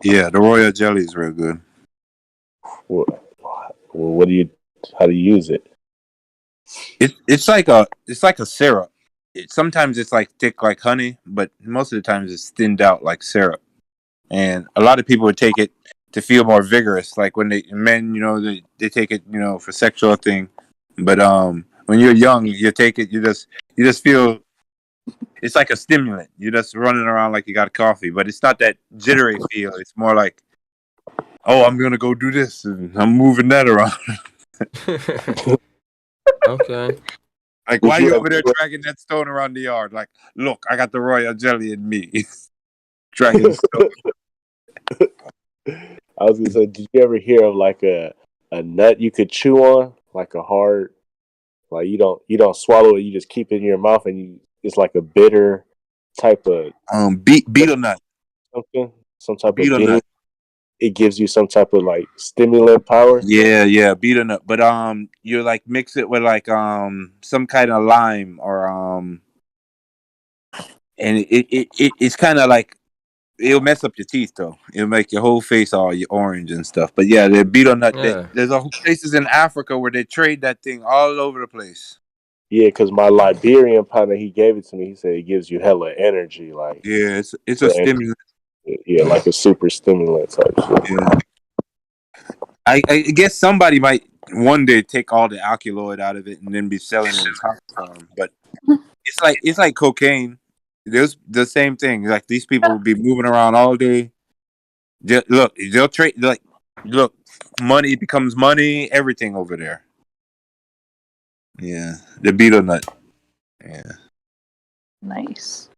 Yeah, the royal jelly is real good. Well, what do you? How do you use it? It's like a syrup. Sometimes it's like thick like honey, but most of the times it's thinned out like syrup. And a lot of people would take it to feel more vigorous, like when men, they take it, for sexual thing. But when you're young, you take it, you just feel it's like a stimulant. You're just running around like you got coffee, but it's not that jittery feel. It's more like, oh, I'm gonna go do this, and I'm moving that around. Okay. Like, Did why you you ever? over there dragging that stone around the yard? Like, look, I got the royal jelly in me. Dragging the stone. I was gonna say, did you ever hear of like a nut you could chew on, like a hard, like you don't swallow it, you just keep it in your mouth, and it's like a bitter type of Beetle nut. something, some type of Beetle bean. nut. It gives you some type of like stimulant power. Yeah, beetle nut. But you like mix it with like some kind of lime or and it's kind of like it'll mess up your teeth though. It'll make your whole face all orange and stuff. But yeah, the beetle nut. Yeah. There's places in Africa where they trade that thing all over the place. Yeah, because my Liberian partner, he gave it to me. He said it gives you hella energy, like Yeah, it's a stimulant. yeah, like a super stimulant type shit. Yeah. I guess somebody might one day take all the alkaloid out of it and then be selling it in top form. But it's like cocaine. There's the same thing. Like these people will be moving around all day. They'll trade. Look, money becomes money. Everything over there. Yeah, the beetle nut. Yeah, Nice.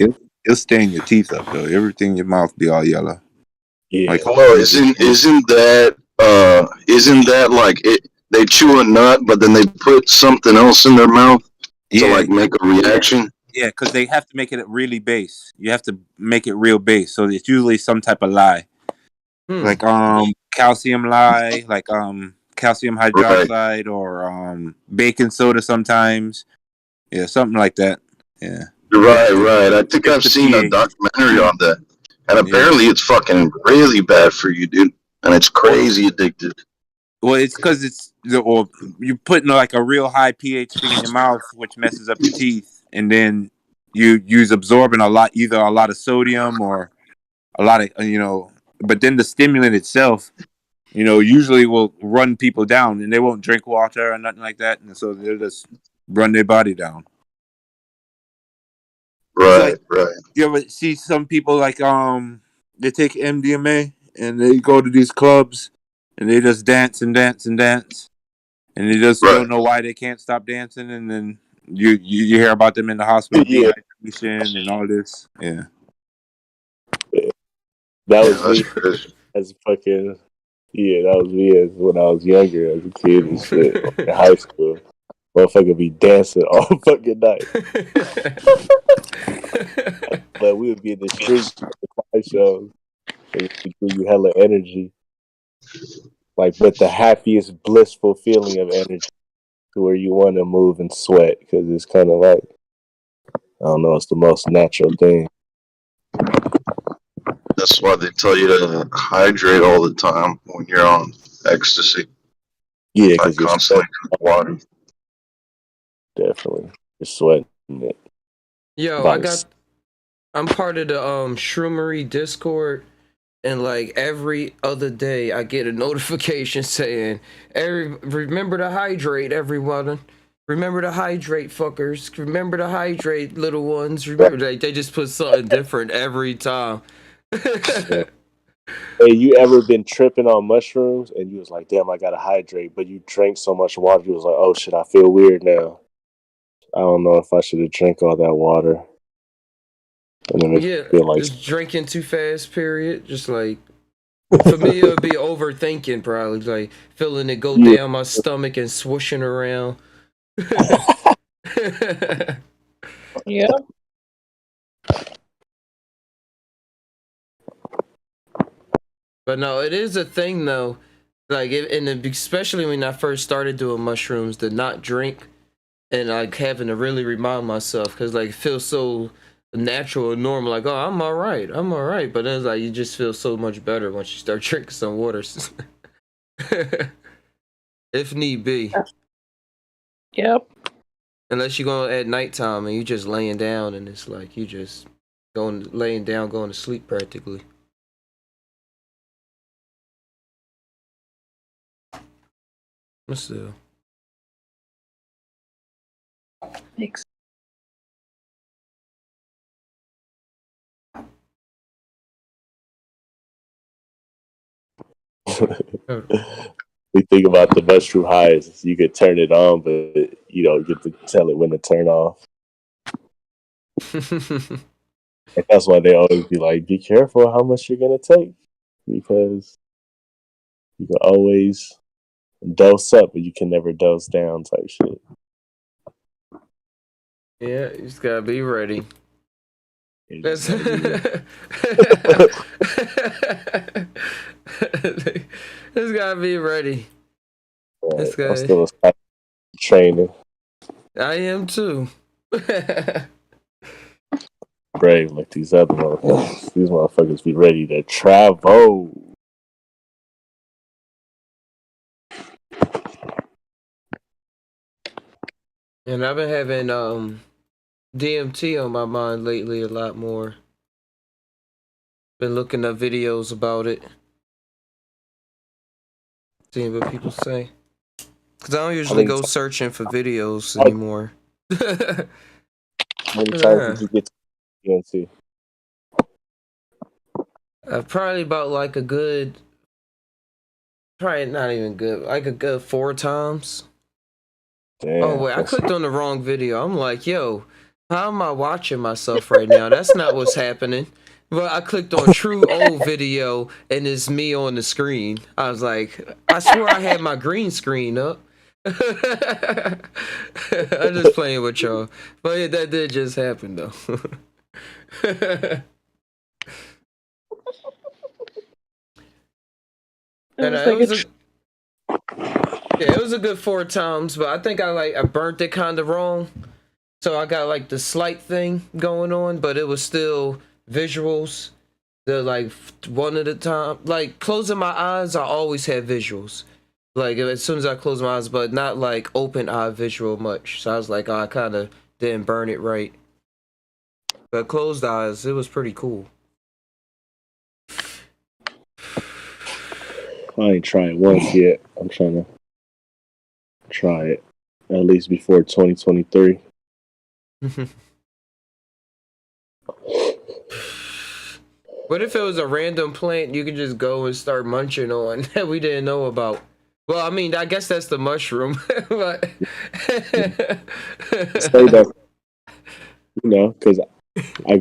it'll stain your teeth up though. Everything in your mouth be all yellow. Yeah, Like Well, isn't that like it? They chew a nut, but then they put something else in their mouth to yeah, like make a reaction. yeah, because they have to make it really base. You have to make it real base. So it's usually some type of lye. Like calcium lye, like calcium Right, hydroxide or baking soda sometimes. Yeah, something like that. Yeah. right. I think I've It's the seen a pH. documentary on that, and Yeah. apparently it's fucking really bad for you, dude. And it's Well, crazy addictive. it's because or you're putting like a real high pH thing in your mouth, which messes up your teeth, and then you use absorbing either a lot of sodium or a lot of But then the stimulant itself, usually will run people down, and they won't drink water or nothing like that, and so they'll just run their body down. It's like Right. you ever see some people like they take MDMA and they go to these clubs and they just dance and dance and dance, and they just Right. don't know why they can't stop dancing, and then you hear about them in the hospital yeah, dehydration and all this. Yeah. that Yeah, was that's me crazy. as fucking. Yeah, that was me as when I was younger, as a kid and shit, like in high school. Motherfucker be dancing all fucking night. But we would be in the streets, the car shows, and it would give you hella energy, like with the happiest, blissful feeling of energy, to where you want to move and sweat because it's kind of like I don't know, it's the most natural thing. That's why they tell you to hydrate all the time when you're on ecstasy. Yeah, Like because you're constantly drink water. definitely you're sweating it. Yo, I'm part of the Shroomery Discord, and like every other day I get a notification saying, remember to hydrate, everyone. Remember to hydrate, fuckers. Remember to hydrate, little ones. Remember, they just put something different every time. Yeah. Hey, you ever been tripping on mushrooms and you was like, damn, I gotta hydrate, but you drank so much water, you was like, oh shit, I feel weird now. I don't know if I should have drank all that water. And then Yeah, feel like just drinking too fast, period. Just like, for me, it would be overthinking, probably. Like, feeling it go yeah, down my stomach and swooshing around. Yeah. But no, it is a thing, though. Like, especially when I first started doing mushrooms, to not drink and like having to really remind myself, because like it feels so natural and normal. Like, oh, I'm all right, but then it's like you just feel so much better once you start drinking some waters, if need be. Yep. Unless you're going at nighttime and you just laying down and it's like you just laying down, going to sleep practically. What's the Makes The thing about the mushroom high is you could turn it on, but you don't get to tell it when to turn off. And that's why they always be like, be careful how much you're gonna take, because you can always dose up, but you can never dose down type shit. Yeah, you just gotta be ready. You That's just gotta just gotta be ready. be This right. I'm guy. still a training. I am too. Brave like these other motherfuckers. These motherfuckers be ready to travel. And I've been having DMT on my mind lately a lot more. Been looking up videos about it, seeing what people say. Cause I don't usually go searching for videos anymore. How many times did you get to DMT? Probably about like a good, probably not even good, like a good 4 times. Damn, Oh wait, I clicked on the wrong video. I'm like, yo, how am I watching myself right now? That's not what's happening. But I clicked on true old video and it's me on the screen. I was like, I swear I had my green screen up. I'm just playing with y'all. But yeah, that did just happen though. And it was a good 4 times, but I think I burnt it kind of wrong. So I got like the slight thing going on, but it was still visuals. The like one at a time. Like closing my eyes, I always had visuals. Like as soon as I close my eyes, but not like open eye visual much. So I was like, oh, I kind of didn't burn it right. But closed eyes, it was pretty cool. I ain't tried once yet. I'm trying to try it at least before 2023. What if it was a random plant you could just go and start munching on that we didn't know about? Well, I mean, I guess that's the mushroom, but Say that, because I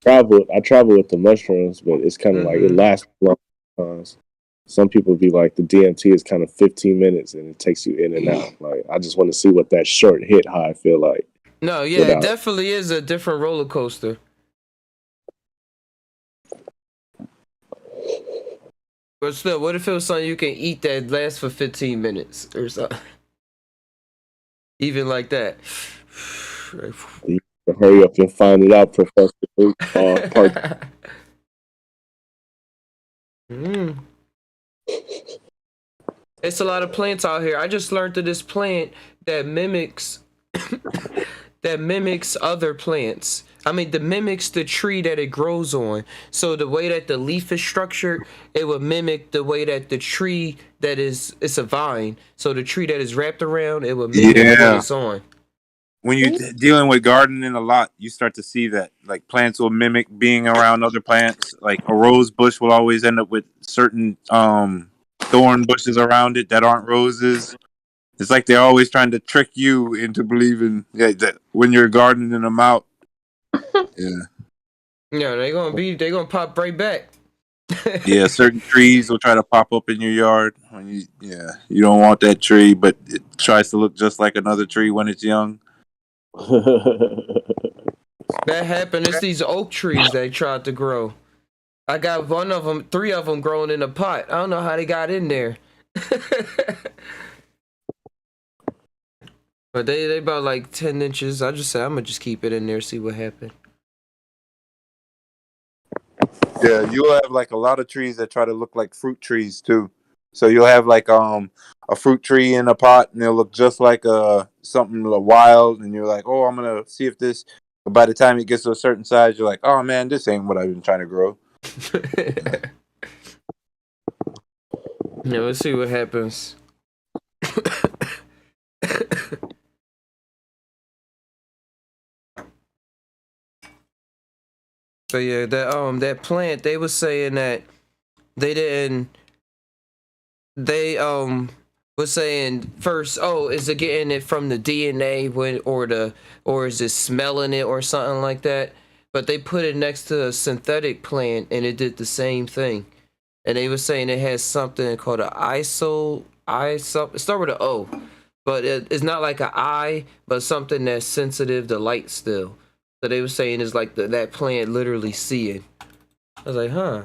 travel with the mushrooms, but it's kind of like it lasts long times. Some people be like the DMT is kind of 15 minutes and it takes you in and out. Like I just want to see what that short hit high feel like. No, yeah, it definitely is a different roller coaster. But still, what if it was something you can eat that lasts for 15 minutes or something? Even like that. You hurry up and find it out, Professor Luke. It's a lot of plants out here. I just learned that this plant that mimics other plants. I mean, that mimics the tree that it grows on. So the way that the leaf is structured, it would mimic the way that the tree that it's a vine. So the tree that is wrapped around, it would mimic what it's on. When you're dealing with gardening a lot, you start to see that like plants will mimic being around other plants. Like a rose bush will always end up with certain thorn bushes around it that aren't roses. It's like they're always trying to trick you into believing that when you're gardening them out. Yeah. Yeah, they're gonna pop right back. Yeah, certain trees will try to pop up in your yard when you don't want that tree, but it tries to look just like another tree when it's young. That happened. It's these oak trees they tried to grow. I got 3 of them growing in a pot. I don't know how they got in there. But they about like 10 inches. I just said I'm gonna just keep it in there, see what happens. Yeah, you'll have like a lot of trees that try to look like fruit trees too. So you'll have like a fruit tree in a pot, and it'll look just like something wild, and you're like, oh, I'm gonna see if this. But by the time it gets to a certain size, you're like, oh man, this ain't what I've been trying to grow. Yeah, let's see what happens. But yeah, that plant, they was saying that they didn't they was saying first, oh, is it getting it from the DNA or is it smelling it or something like that? But they put it next to a synthetic plant and it did the same thing. And they were saying it has something called an it start with an O, but it's not like an I, but something that's sensitive to light still. So they were saying it's like that plant literally seeing. I was like, huh.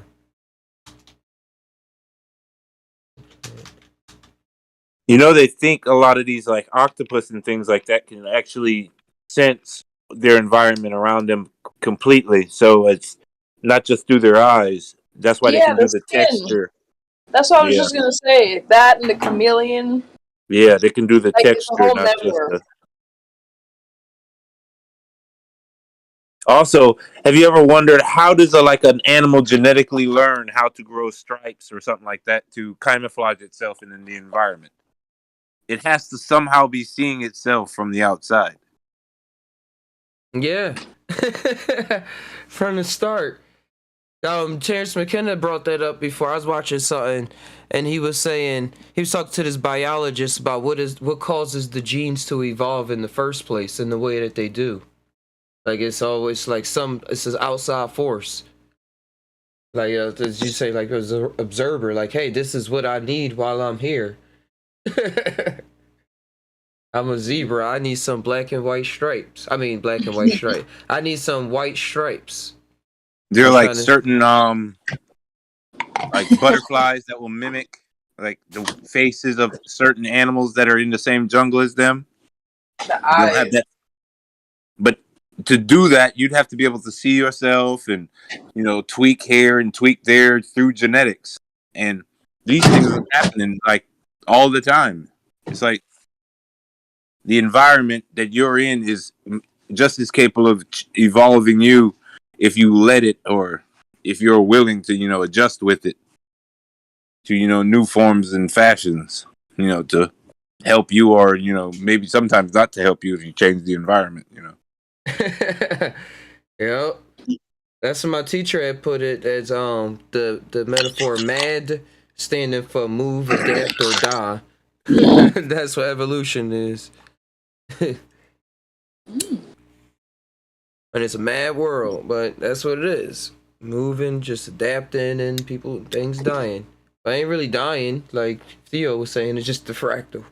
You know, they think a lot of these like octopus and things like that can actually sense their environment around them completely. So it's not just through their eyes. That's why they Yeah, can the do the skin. texture. That's what I was Yeah, just gonna say. That and the chameleon. yeah, they can do the Like, it's a texture, whole not just network. the. Also, have you ever wondered how does an animal genetically learn how to grow stripes or something like that to camouflage itself in the environment? It has to somehow be seeing itself from the outside. Yeah. From the start. Terrence McKenna brought that up before. I was watching something and he was talking to this biologist about what causes the genes to evolve in the first place in the way that they do. Like it's always like it's an outside force. Like as you say, like as an observer, like, hey, this is what I need while I'm here. I'm a zebra. I need some black and white stripes. I mean, black and white stripe. I need some white stripes. There are I'm like trying to. certain like butterflies that will mimic like the faces of certain animals that are in the same jungle as them. The They'll have eyes. that, but to do that, you'd have to be able to see yourself and tweak here and tweak there through genetics. And these things are happening like all the time. It's like the environment that you're in is just as capable of evolving you if you let it, or if you're willing to adjust with it to new forms and fashions, to help you, or maybe sometimes not to help you if you change the environment. Yep. That's what my teacher had put it as the metaphor MAD standing for move, adapt, or die. That's what evolution is. And it's a mad world, but that's what it is. Moving, just adapting, and things dying. But I ain't really dying, like Theo was saying, it's just the fractal.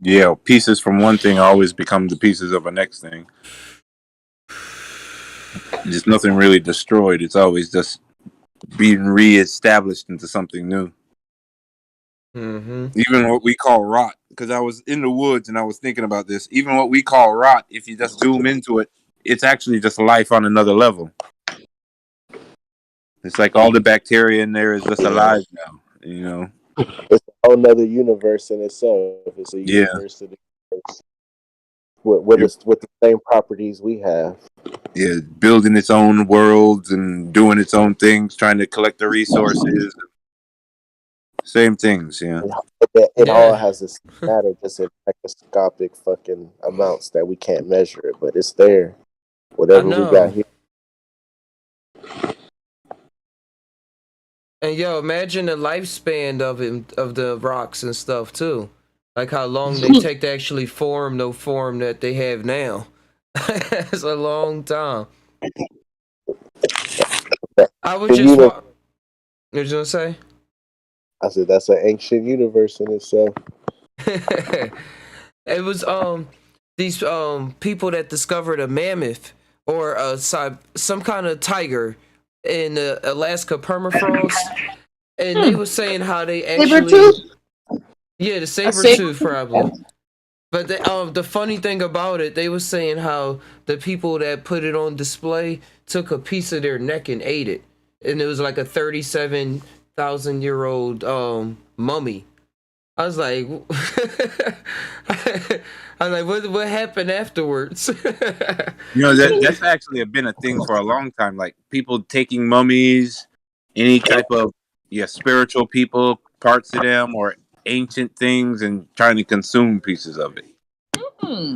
Yeah, pieces from one thing always become the pieces of a next thing. Just nothing really destroyed. It's always just being reestablished into something new. Mm-hmm. Even what we call rot, because I was in the woods and I was thinking about this. Even what we call rot, if you just zoom into it, it's actually just life on another level. It's like all the bacteria in there is just alive now. It's a whole nother universe in itself. It's a universe of the universe with the same properties we have. Yeah, building its own worlds and doing its own things, trying to collect the resources. Same things, yeah. It all has this matter, just in microscopic fucking amounts that we can't measure it, but it's there. Whatever we got here. And yo, imagine the lifespan of the rocks and stuff too. Like how long they take to actually form the form that they have now. It's a long time. I was just what you gonna say? I said that's an ancient universe in itself. It was these people that discovered a mammoth or some kind of tiger in the Alaska permafrost, and they were saying how they Saber actually, tooth? yeah, the A saber saber tooth tooth? probably. But the funny thing about it, they were saying how the people that put it on display took a piece of their neck and ate it, and it was like a 37,000-year-old mummy. I was like, what happened afterwards? You know that's actually been a thing for a long time. Like people taking mummies, any type of spiritual people, parts of them, or ancient things, and trying to consume pieces of it.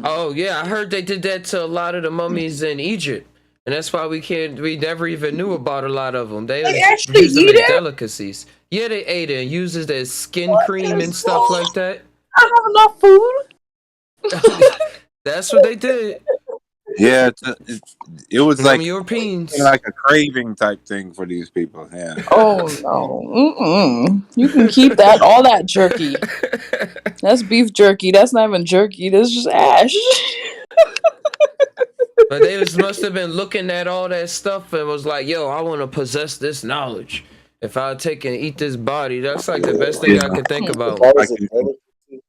Oh yeah, I heard they did that to a lot of the mummies in Egypt, and that's why we never even knew about a lot of them. They They actually used them eat as it? delicacies. Yeah, they ate it and used it as skin What cream and is stuff so? like that. I don't have enough food. That's what they did. Yeah, it was Them like Europeans. like a craving type thing for these people. Yeah. Oh no. Mm-mm. You can keep that all that jerky. That's beef jerky. That's not even jerky. That's just ash. But they must have been looking at all that stuff and was like, "Yo, I want to possess this knowledge. If I take and eat this body, that's like the best thing Yeah. I could think If about." that I was a can delicacy,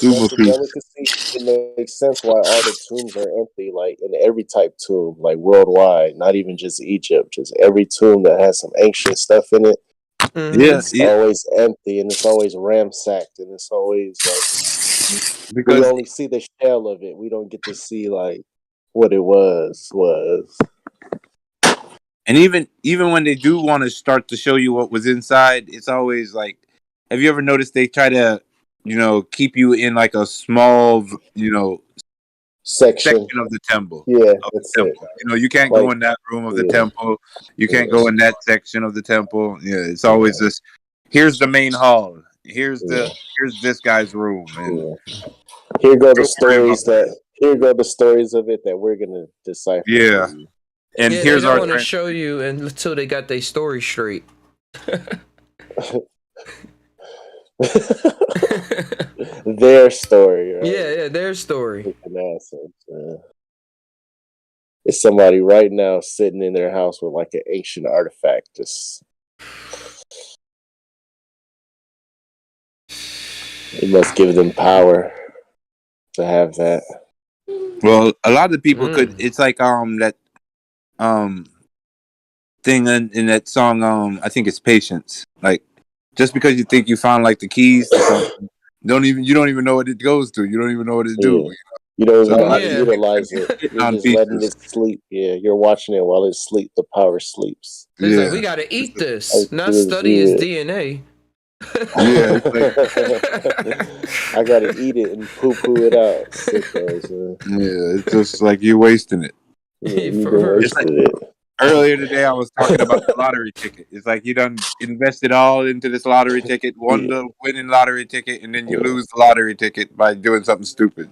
if super that's a food. delicacy, it makes sense why all the tombs are empty, like in every type tomb, like worldwide, not even just Egypt, just every tomb that has some ancient stuff in it. Yeah, It's always empty and it's always ransacked and it's always like we because only see the shell of it. We don't get to see like what it was. and even when they do want to start to show you what was inside, it's always like, have you ever noticed they try to, keep you in like a small, Section. section of the temple. Yeah, that's it. You can't Like go in that room of the yeah, temple. You can't yeah, go in that section of the temple. Yeah, it's yeah, always this. Here's the main hall. Here's yeah, this guy's room, and yeah. Here go the don't worry about stories that here go the stories of it that we're gonna decipher for yeah. you. And Yeah, they here's don't our want to show you until they got their story straight. Their story, right? Yeah, their story. Freaking assholes, man. It's somebody right now sitting in their house with like an ancient artifact. Just it must give them power to have that. well, a lot of people could. Mm. It's like that um thing in that song. I think it's patience. Like just because you think you found like the keys to something, you don't even know what it goes to. You don't even know what it do. Yeah. You don't So even a know how lot to of Yeah. these people utilize it. sitting You're on just letting pieces. it sleep. Yeah, you're watching it while it sleeps. The power sleeps. It's like, Yeah, we gotta eat I this, not just study his yeah. DNA. yeah. It's like I gotta eat it and poo poo it out. Sickos, man. yeah, it's just like you're wasting it. Yeah, you've For been real. It's like wasted it. earlier today, I was talking about the lottery ticket. It's like you done invested all into this lottery ticket, won Yeah, the winning lottery ticket, and then you yeah. lose the lottery ticket by doing something stupid.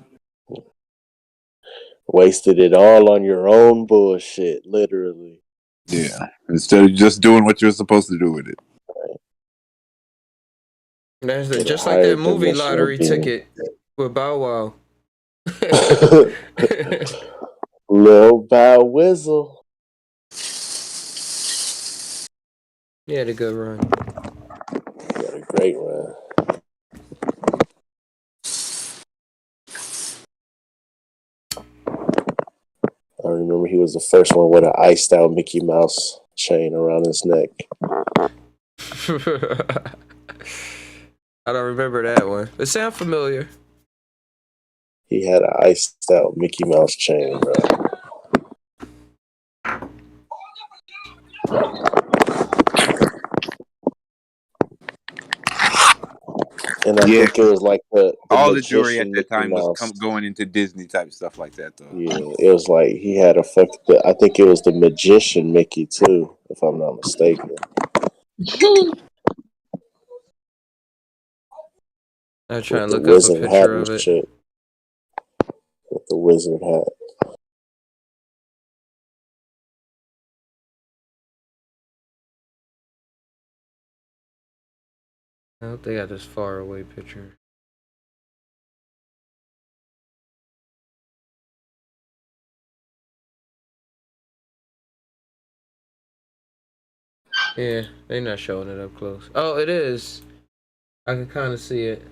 Wasted it all on your own bullshit, literally. Yeah, instead of just doing what you're supposed to do with it. That's With a just like that higher movie dimensional lottery being. ticket with Bow Wow. Lil Bow Wizzle. He had a good run. Got a great run. I remember he was the first one with an iced out Mickey Mouse chain around his neck. I don't remember that one. It sound familiar. He had an iced out Mickey Mouse chain, bro. And I Yeah, think it was like the all the jewelry at magician that Mickey time was Mouse. going into Disney type stuff like that, though. Yeah, it was like he had a I think it was the magician Mickey too, if I'm not mistaken. I'm trying With to the look up a wizard hat picture and of it. shit. With the wizard hat. I hope they got this far away picture. Yeah, they're not showing it up close. Oh, it is. I can kind of see it.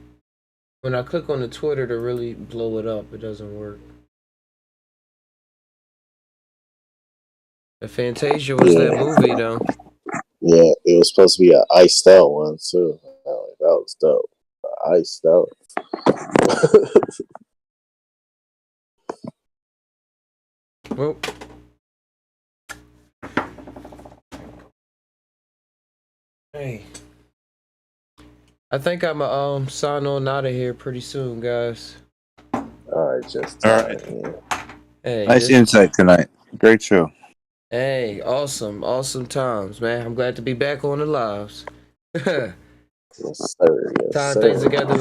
When I click on the Twitter to really blow it up, it doesn't work. The Fantasia was that movie, though. Yeah, it was supposed to be an iced out one too. That was dope. Iced out. Well, hey, I think I'm sign on out of here pretty soon, guys. All right, just All right. Hey, Nice insight tonight. Great show. Hey, awesome times, man. I'm glad to be back on the lives. Yes, sir. Yes, Tying sir. things together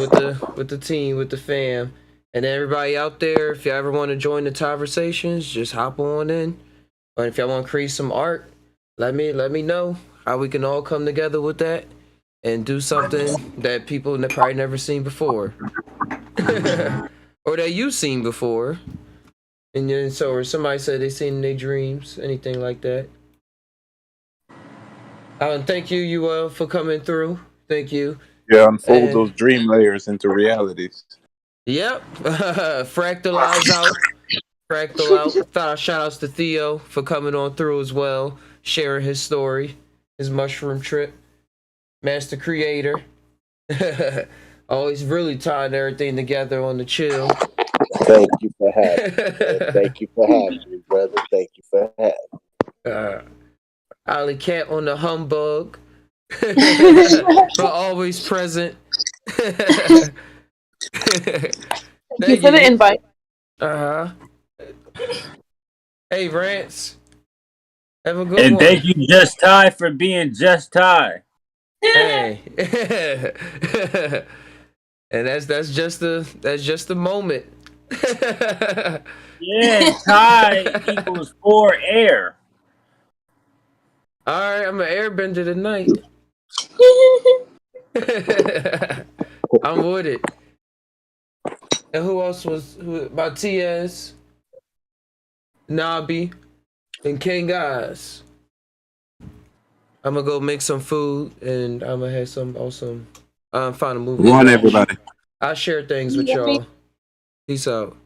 with the team, with the fam, and everybody out there. If you ever want to join the conversations, just hop on in. Or if y'all want to create some art, let me know how we can all come together with that and do something that people probably never seen before, or that you've seen before. And then or somebody said they seen in their dreams, anything like that. And thank you, for coming through. Thank you. Yeah, unfold And those dream layers into realities. yep, fractalize out. Fractal out. Shout outs to Theo for coming on through as well, sharing his story, his mushroom trip. Master creator. Always really tying everything together on the chill. Thank you for having me. Thank you for having me, brother. Thank you for having me. Alley Cat on the humbug. But always present. Thank you for the invite. Uh-huh. Hey, Rance. Have a good And one. thank you, Just Ty, for being Just Ty. Hey. And that's just the moment. Yeah, Ty equals 4 air. Alright, I'm an airbender tonight. I'm with it. And who else was my TS, Nabi, and King Guys. I'm gonna go make some food and I'm gonna have some awesome find a movie. Go on, everybody. I'll share things with y'all. Peace out.